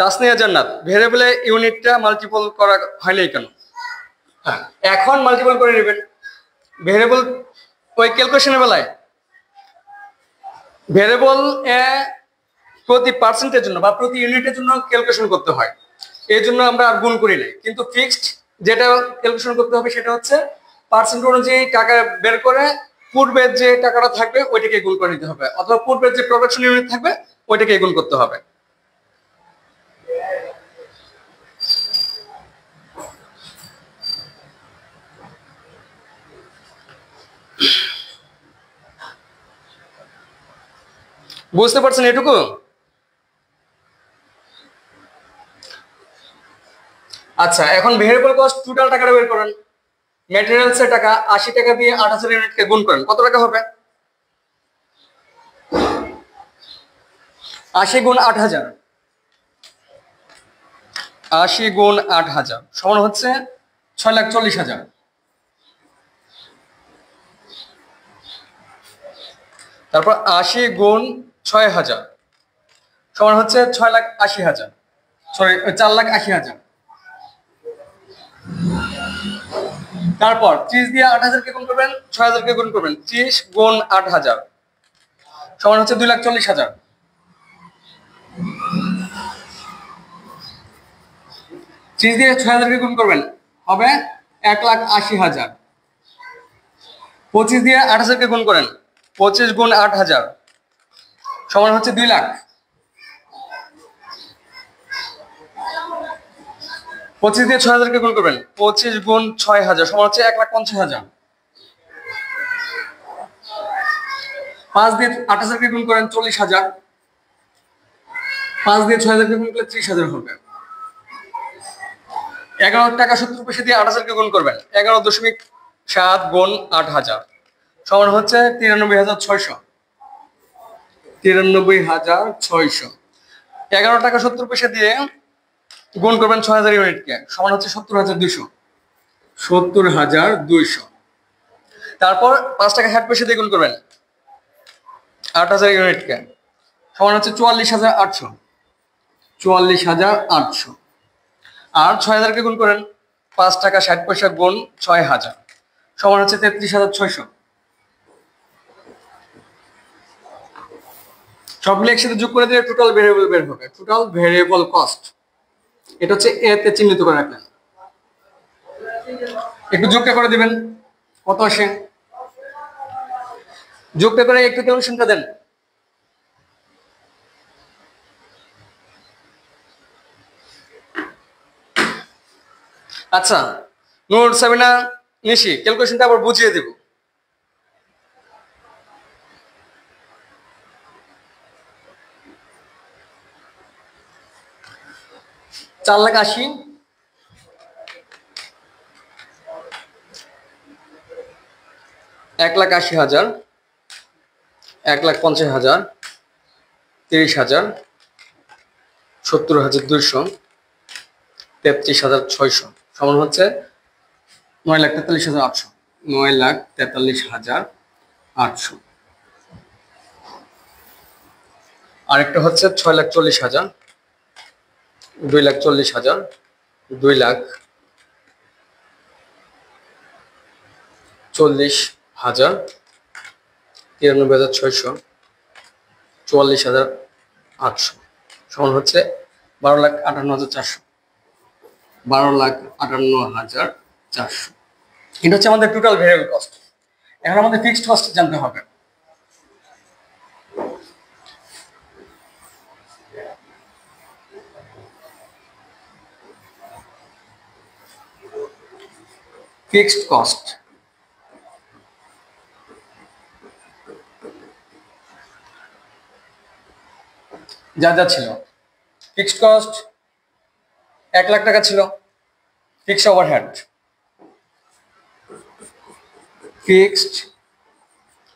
তাসনিয়া জান্নাত, ভেরিয়েবলে ইউনিটটা মাল্টিপল করা হয়নি কেন? হ্যাঁ, এখন মাল্টিপল করে নেবেন। ভেরিয়েবল ওই ক্যালকুলেশনের বেলায় ভেরিয়েবল প্রতি পার্সেন্টের জন্য বা প্রতি ইউনিটের জন্য ক্যালকুলেশন করতে হয়, এই জন্য আমরা আর গুণ করি নাই। কিন্তু ফিক্সড যেটা ক্যালকুলেশন করতে হবে সেটা হচ্ছে পার্সেন্ট অনুযায়ী টাকা বের করে পূর্বের যে টাকাটা থাকবে ওইটাকে গুণ করে নিতে হবে, অথবা পূর্বের যে প্রোডাকশন ইউনিট থাকবে ওইটাকে গুণ করতে হবে। বুঝতে পারছেন এটুকু? আচ্ছা, এখন ভেরিয়েবল কস্ট টোটাল টাকাটা বের করেন। ম্যাটেরিয়ালস এর টাকা 80 টাকা দিয়ে 8000 ইউনিটকে গুণ করেন, কত টাকা হবে? 80 গুণ 8000, 80 গুণ 8000 সমান হচ্ছে 6,40,000। তারপর 80 গুণ 6000 সমান হচ্ছে 6,80,000, সরি 4,80,000। তারপর 30 দিয়ে 8000 কে গুণ করবেন, 6000 কে গুণ করবেন, 30 গুণ 8000 সমান হচ্ছে 2,40,000। 30 দিয়ে 6000 কে গুণ করবেন, হবে 1,80,000। 25 দিয়ে 8000 কে গুণ করেন, 25 গুণ 8000 সমান হচ্ছে 2 লাখ। 25 দিয়ে 6000 কে গুণ করবেন, 25 গুণ 6000 সমান হচ্ছে 1,50,000। 5 দিয়ে 8000 কে গুণ করেন, 40,000। 5 দিয়ে 6000 কে গুণ করলে 30,000 হবে। 11 টাকা 70 পয়সা দিয়ে 8000 কে গুণ করবেন, 11.7 গুণ 8000 সমান হচ্ছে 93,600। 93,600। 11 টাকা 70 পয়সা দিয়ে গুণ করবেন 6000 ইউনিটকে, সমান হচ্ছে 70,200। 70,200। তারপর 5 টাকা 60 পয়সা দিয়ে গুণ করবেন 8000 ইউনিটকে, সমান হচ্ছে 44,800। 44,800। আর 6000 কে গুণ করেন 5 টাকা 60 পয়সা গুণ 6000 সমান হচ্ছে 33,600। সবগুলো একসাথে যোগ করে দিলে টোটাল ভেরিয়েবল বের হবে, টোটাল ভেরিয়েবল কস্ট। এটা হচ্ছে এ তে চিহ্নিত করে রাখলেন। একটু যোগটা করে দিবেন, কত আসে যোগটা করে একটু ক্যালকুলেশনটা দেন। আচ্ছা, নূর, সাবিনা, নিশি ক্যালকুলেশনটা আবার বুঝিয়ে দেব। চার লাখ 80, 1,80,000, 1,50,000, 30,000, 70,200, 33,600 সমান হচ্ছে 9,43,800। 9,43,800। আরেকটা হচ্ছে 6,40,000, 2,40,000, 2,40,000, 93,600, 44,800 সমান হচ্ছে 12,58,400। 12,58,400। এটা হচ্ছে আমাদের টোটাল ভেরিয়েবল কস্ট। এখন আমাদের ফিক্সড কস্ট জানতে হবে। ফিক্সড কস্ট যা যা ছিল, ফিক্সড কস্ট 1 লাখ টাকা ছিল। Fixed overhead, fixed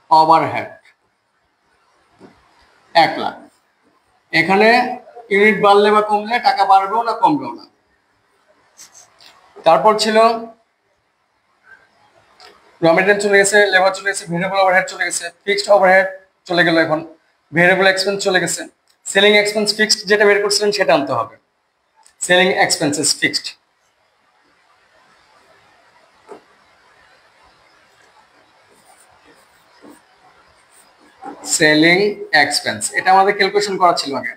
overhead 1 lakh. এখানে ইউনিট বাড়লে বা কমলে টাকা বাড়বেও না কমবেও না। তারপর ছিল র মেটেরিয়াল চলে গেছে, লেবার চলে গেছে, ভেরিয়েবল ওভারহেড চলে গেছে, ফিক্সড ওভারহেড চলে গেল, এখন ভেরিয়েবল এক্সপেন্স চলে গেছে। সেলিং এক্সপেন্স ফিক্সড যেটা বের করছিলেন সেটা আনতে হবে। Selling expenses fixed. Selling expense এটা আমাদের ক্যালকুলেশন করা ছিল আগে।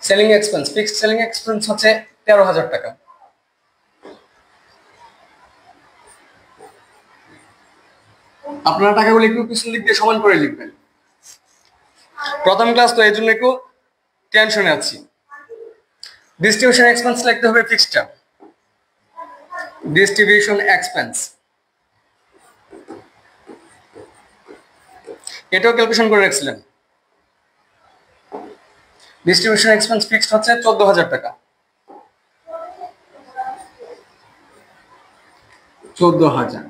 Selling expense fixed selling expense হচ্ছে 13,000 টাকা। আপনারা টাকাগুলো একটু পিছন দিক দিয়ে সমান করে লিখবেন। প্রথম ক্লাস তো এই জন্য একটু টেনশনে আছি। ডিস্ট্রিবিউশন এক্সপেন্স লিখতে হবে ফিক্সডটা। ডিস্ট্রিবিউশন এক্সপেন্স এটাও ক্যালকুলেশন করে রাখছিলেন। ডিস্ট্রিবিউশন এক্সপেন্স ফিক্সড হচ্ছে 14,000 টাকা। 14,000।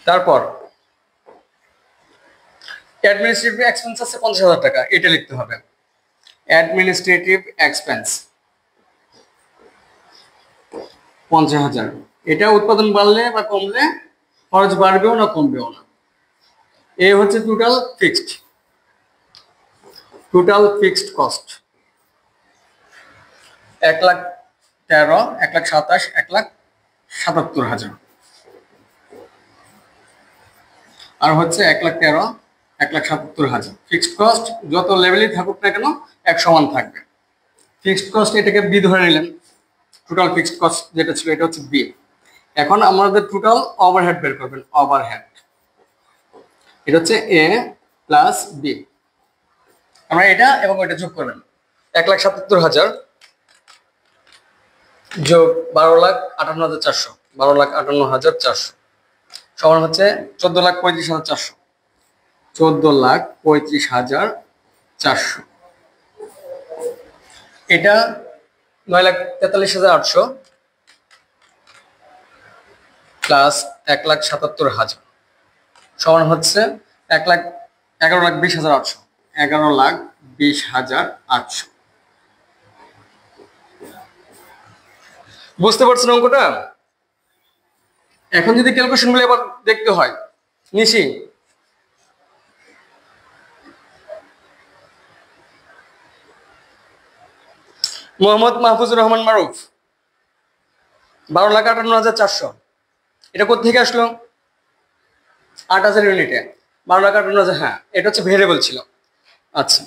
তারপর অ্যাডমিনিস্ট্রেটিভ এক্সপেন্স আছে 50,000 টাকা, এটা লিখতে হবে। Administrative expense 50,000। এটা উৎপাদন বাড়লে বা কমলে খরচ বাড়বেও না কমবেও না। এই হচ্ছে টোটাল ফিক্সড কস্ট। 1,13,000, 1,27,000, 1,77,000 আর হচ্ছে 1,13,000, 1,77,000 ফিক্সড কস্ট। যত লেভেলই থাকুক না কেন এক সমান থাকবে। ফিক্সড কস্ট এটাকে বি ধরে নিলেন। টোটাল ফিক্সড কস্ট যেটা ছিল এটা হচ্ছে বি। এখন আমাদের টোটাল ওভারহেড বের করবেন। ওভারহেড এটা হচ্ছে এ প্লাস বি। আমরা এটা এবং এটা যোগ করবেন। 1,77,000 যোগ 12,58,400, 12,58,400 সমান হচ্ছে 14,35,400, 14,35,400। এটা 9,43,800 প্লাস 1,77,000 সমান হচ্ছে 11,20,800, 11,20,800। বুঝতে পারছেন অঙ্কটা? এখন যদি ক্যালকুলেশন গুলো আবার দেখতে হয়, নিশি মোহাম্মদ মাহফুজুর রহমান মারুফ 12,58,400 এটা কোথা থেকে আসলো? 8,000 ইউনিটে 12,58,000। হ্যাঁ, এটা হচ্ছে ভেরিয়েবল ছিল। আচ্ছা,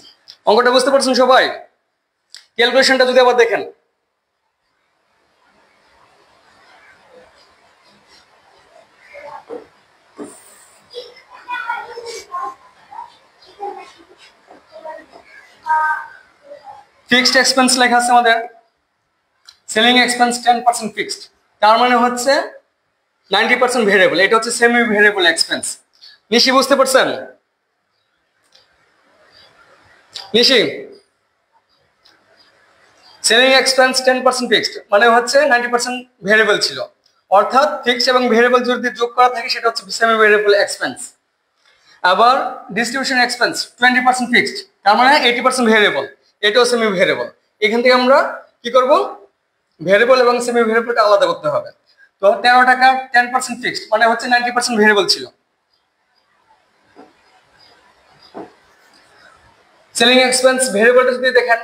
অঙ্কটা বুঝতে পারছেন সবাই? ক্যালকুলেশনটা যদি আবার দেখেন, ফিক্সড এক্সপেন্স লেখা আছে আমাদের। সেলিং এক্সপেন্স 10% ফিক্সড, তার মানে হচ্ছে 90% ভেরিয়েবল। এটা হচ্ছে সেমি ভেরিয়েবল এক্সপেন্স। নিশি বুঝতে পারছেন? নিশি সেলিং এক্সপেন্স 10% ফিক্সড মানে হচ্ছে 90% ভেরিয়েবল ছিল। অর্থাৎ ফিক্সড এবং ভেরিয়েবল যদি যোগ করা থাকে সেটা হচ্ছে সেমি ভেরিয়েবল এক্সপেন্স। আবার ডিস্ট্রিবিউশন এক্সপেন্স 20% ফিক্সড, তার মানে 80% ভেরিয়েবল। এটাও সেমি ভেরিয়েবল। এখান থেকে আমরা কি করব? ভেরিয়েবল এবং সেমি ভেরিয়েবলটা আলাদা করতে হবে। তো 13 টাকা 10% ফিক্সড মানে হচ্ছে 90% ভেরিয়েবল ছিল। সেলিং এক্সপেন্স ভেরিয়েবলটা যদি দেখেন,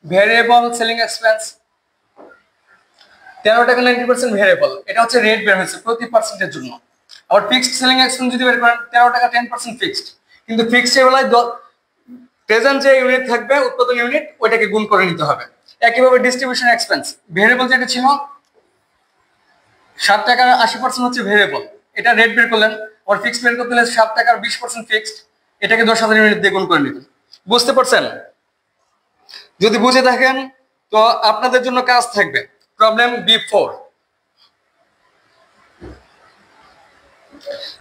ভেরিয়েবল সেলিং এক্সপেন্স 13 টাকা 90% ভেরিয়েবল। এটা হচ্ছে রেট বের হয়েছে প্রতি পার্সেন্টের জন্য। আবার ফিক্সড সেলিং এক্সপেন্স যদি বের করেন 13 টাকা 10% ফিক্সড, কিন্তু ফিক্সড এর বেলায় প্রেজেন্ট যে ইউনিট থাকবে উৎপাদন ইউনিট ওইটাকে গুণ করে নিতে হবে। একইভাবে ডিস্ট্রিবিউশন এক্সপেন্স ভেরিয়েবল যেটা ছিল 7 টাকার 80% হচ্ছে ভেরিয়েবল, এটা রেট বের করলেন। আর ফিক্সড বের করতে হলে 7 টাকার 20% ফিক্সড, এটাকে 10,000 ইউনিট দিয়ে গুণ করে নেবেন। বুঝতে পারছেন? যদি বুঝে থাকেন তো আপনাদের জন্য কাজ থাকবে প্রবলেম B4।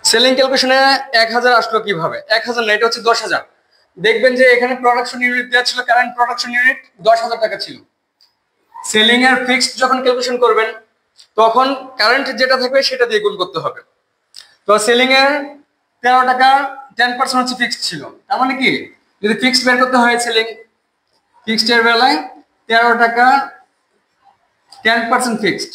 সেলিং ক্যালকুলেশনে 1,000 আসলো কিভাবে? 1,000 না, এটা হচ্ছে 10,000। দেখবেন যে এখানে প্রোডাকশন ইউনিট দেওয়া ছিল, কারেন্ট প্রোডাকশন ইউনিট 10,000 টাকা ছিল। সেলিং এর ফিক্সড যখন ক্যালকুলেশন করবেন তখন কারেন্ট যেটা থাকবে সেটা দিয়ে গুণ করতে হবে। তো সেলিং এর 13 টাকা 10% হচ্ছে ফিক্সড ছিল, তার মানে কি যদি ফিক্সড বের করতে হয় সেলিং ফিক্সড এর বেলায় 13 টাকা 10% ফিক্সড,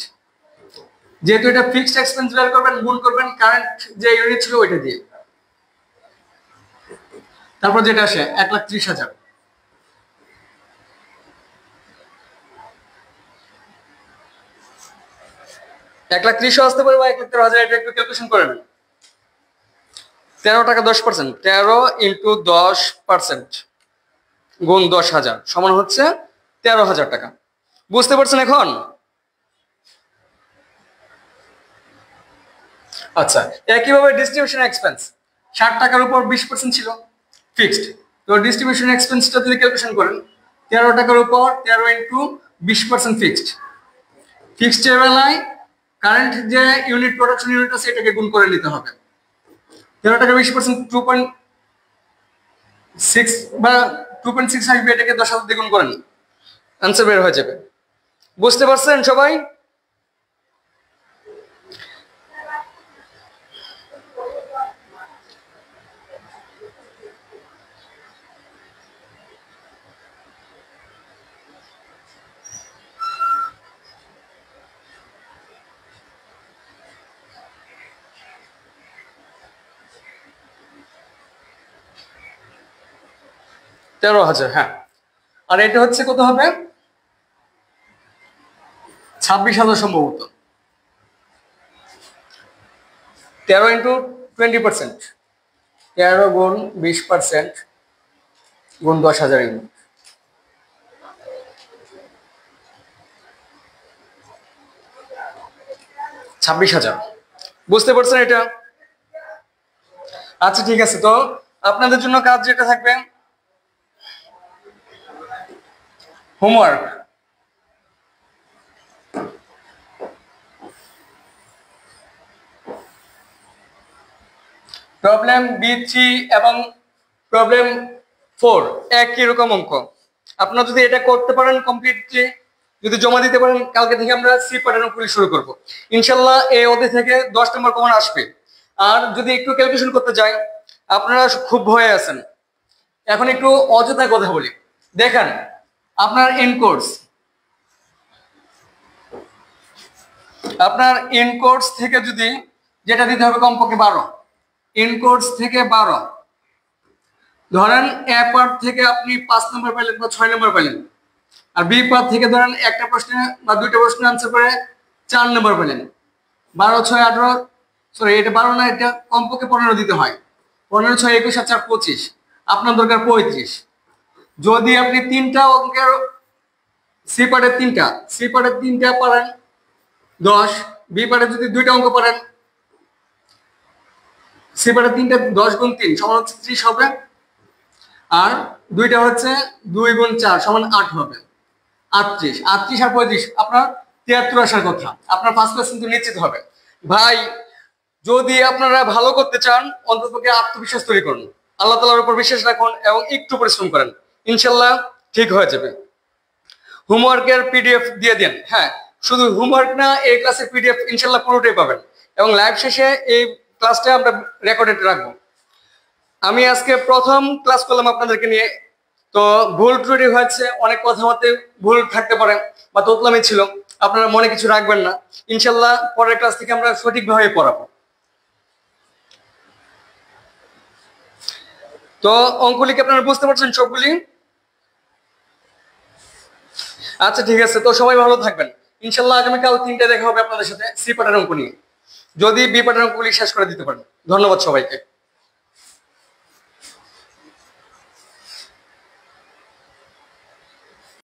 যেহেতু এটা ফিক্সড এক্সপেন্স বের করবেন গুণ করবেন কারেন্ট যে ইউনিট ছিল ওইটা দিয়ে। তারপর যেটা আসে 1,30,000 1,30,000 আসতে পারে বা 1,13,000, এটা একটু ক্যালকুলেশন করে নেন। 13 টাকা 10%, 13 ইন্টু 10% গুণ 10,000 সমান হচ্ছে 13,000 টাকা। বুঝতে পারছেন এখন? আচ্ছা, একইভাবে ডিস্ট্রিবিউশন এক্সপেন্স 60 টাকার উপর 20% ছিল ফিক্সড। তো ডিস্ট্রিবিউশন এক্সপেন্সটা যদি ক্যালকুলেশন করেন, 13 টাকার উপর 13 ইন্টু 20% ফিক্সড। ফিক্সডের বেলায় কারেন্ট যে ইউনিট প্রোডাকশন ইউনিট আছে এটাকে গুণ করে নিতে হবে। 13 টাকা 20% 2.6 বা 2.6 আসবে, এটাকে 10,000 দিয়ে গুণ করেন, আনসার বের হয়ে যাবে। বুঝতে পারছেন সবাই? তেরো হাজার, হ্যাঁ। আর এটা হচ্ছে কত হবে? 26,000 সম্ভবত। 13 ইন্টু 20%, 13 গুণ 20% গুণ 10,000 ইউনিট, 26,000। বুঝতে পারছেন এটা? আচ্ছা ঠিক আছে, তো আপনাদের জন্য কাজ যেটা থাকবে, হোমওয়ার্ক। প্রবলেম B3 এবং প্রবলেম 4 একই রকম অঙ্ক। আপনারা যদি এটা করতে পারেন কমপ্লিটলি, যদি জমা দিতে পারেন, কালকে থেকে আমরা সি প্যাটার্ন অঙ্কগুলি শুরু করব ইনশাল্লাহ। এই অধ্যায় থেকে 10 নম্বর কমন আসবে। আর যদি একটু ক্যালকুলেশন করতে যাই, আপনারা খুব ভয়ে আছেন। এখন একটু অযথা কথা বলি, দেখেন আপনার ইনকোর্স থেকে যদি যেটা দিতে হবে কমপক্ষে 12, ইনকোর্স থেকে 12, ধরেন এ পার্ট থেকে আপনি 5 নম্বর পেলেন বা 6 নম্বর পেলেন, আর বি পার্ট থেকে ধরেন একটা প্রশ্নে বা দুইটা প্রশ্ন আনসার করে 4 নম্বর পেলেন। 12 6 18, সরি এটা 12 না, এটা কমপক্ষে 15 দিতে হয়। 15 6 21 আর 4 25, আপনার দরকার 35। যদি আপনি তিনটা অঙ্কের সি পার্টের তিনটা পারেন 10, বি পার্টে যদি দুইটা অঙ্ক পারেন, সি পার্টের তিনটা 10 গুণ 3 সমান হচ্ছে 30 হবে, আর দুইটা হচ্ছে 2 গুণ 4 সমান 8 হবে। 38 আর 35 আপনার 73 আসার কথা। আপনার ফার্স্ট ক্লাস কিন্তু নিশ্চিত হবে। ভাই, যদি আপনারা ভালো করতে চান, অন্ততপক্ষে আত্মবিশ্বাস তৈরি করুন, আল্লাহ তাআলার উপর বিশ্বাস রাখুন এবং একটু পরিশ্রম করেন, ইনশাল্লাহ ঠিক হয়ে যাবে। হোমওয়ার্কের পিডিএফ দিয়ে দেন। হ্যাঁ, শুধু হোমওয়ার্ক না, এই ক্লাসের পিডিএফ ইনশাল্লাহ পুরোটাই পাবেন, এবং লাইভ শেষে এই ক্লাসটা আমরা রেকর্ডেড রাখবো। আমি আজকে প্রথম ক্লাস করলাম আপনাদেরকে নিয়ে, তো ভুল ত্রুটি হয়েছে, অনেক কথাবার্তা ভুল থাকতে পারে বা তোতলামি ছিল, আপনারা মনে কিছু রাখবেন না। ইনশাল্লাহ পরের ক্লাস থেকে আমরা সঠিকভাবে পড়াবো। তো অঙ্কগুলি কি আপনারা বুঝতে পারছেন সবগুলি? আচ্ছা ঠিক আছে, তো সবাই ভালো থাকবেন। ইনশাল্লাহ আগামীকাল 3টায় দেখা হবে আপনাদের সাথে সি পার্টের অঙ্ক নিয়ে, যদি বি পার্টের অঙ্কগুলি শেষ করে দিতে পারেন। ধন্যবাদ সবাইকে।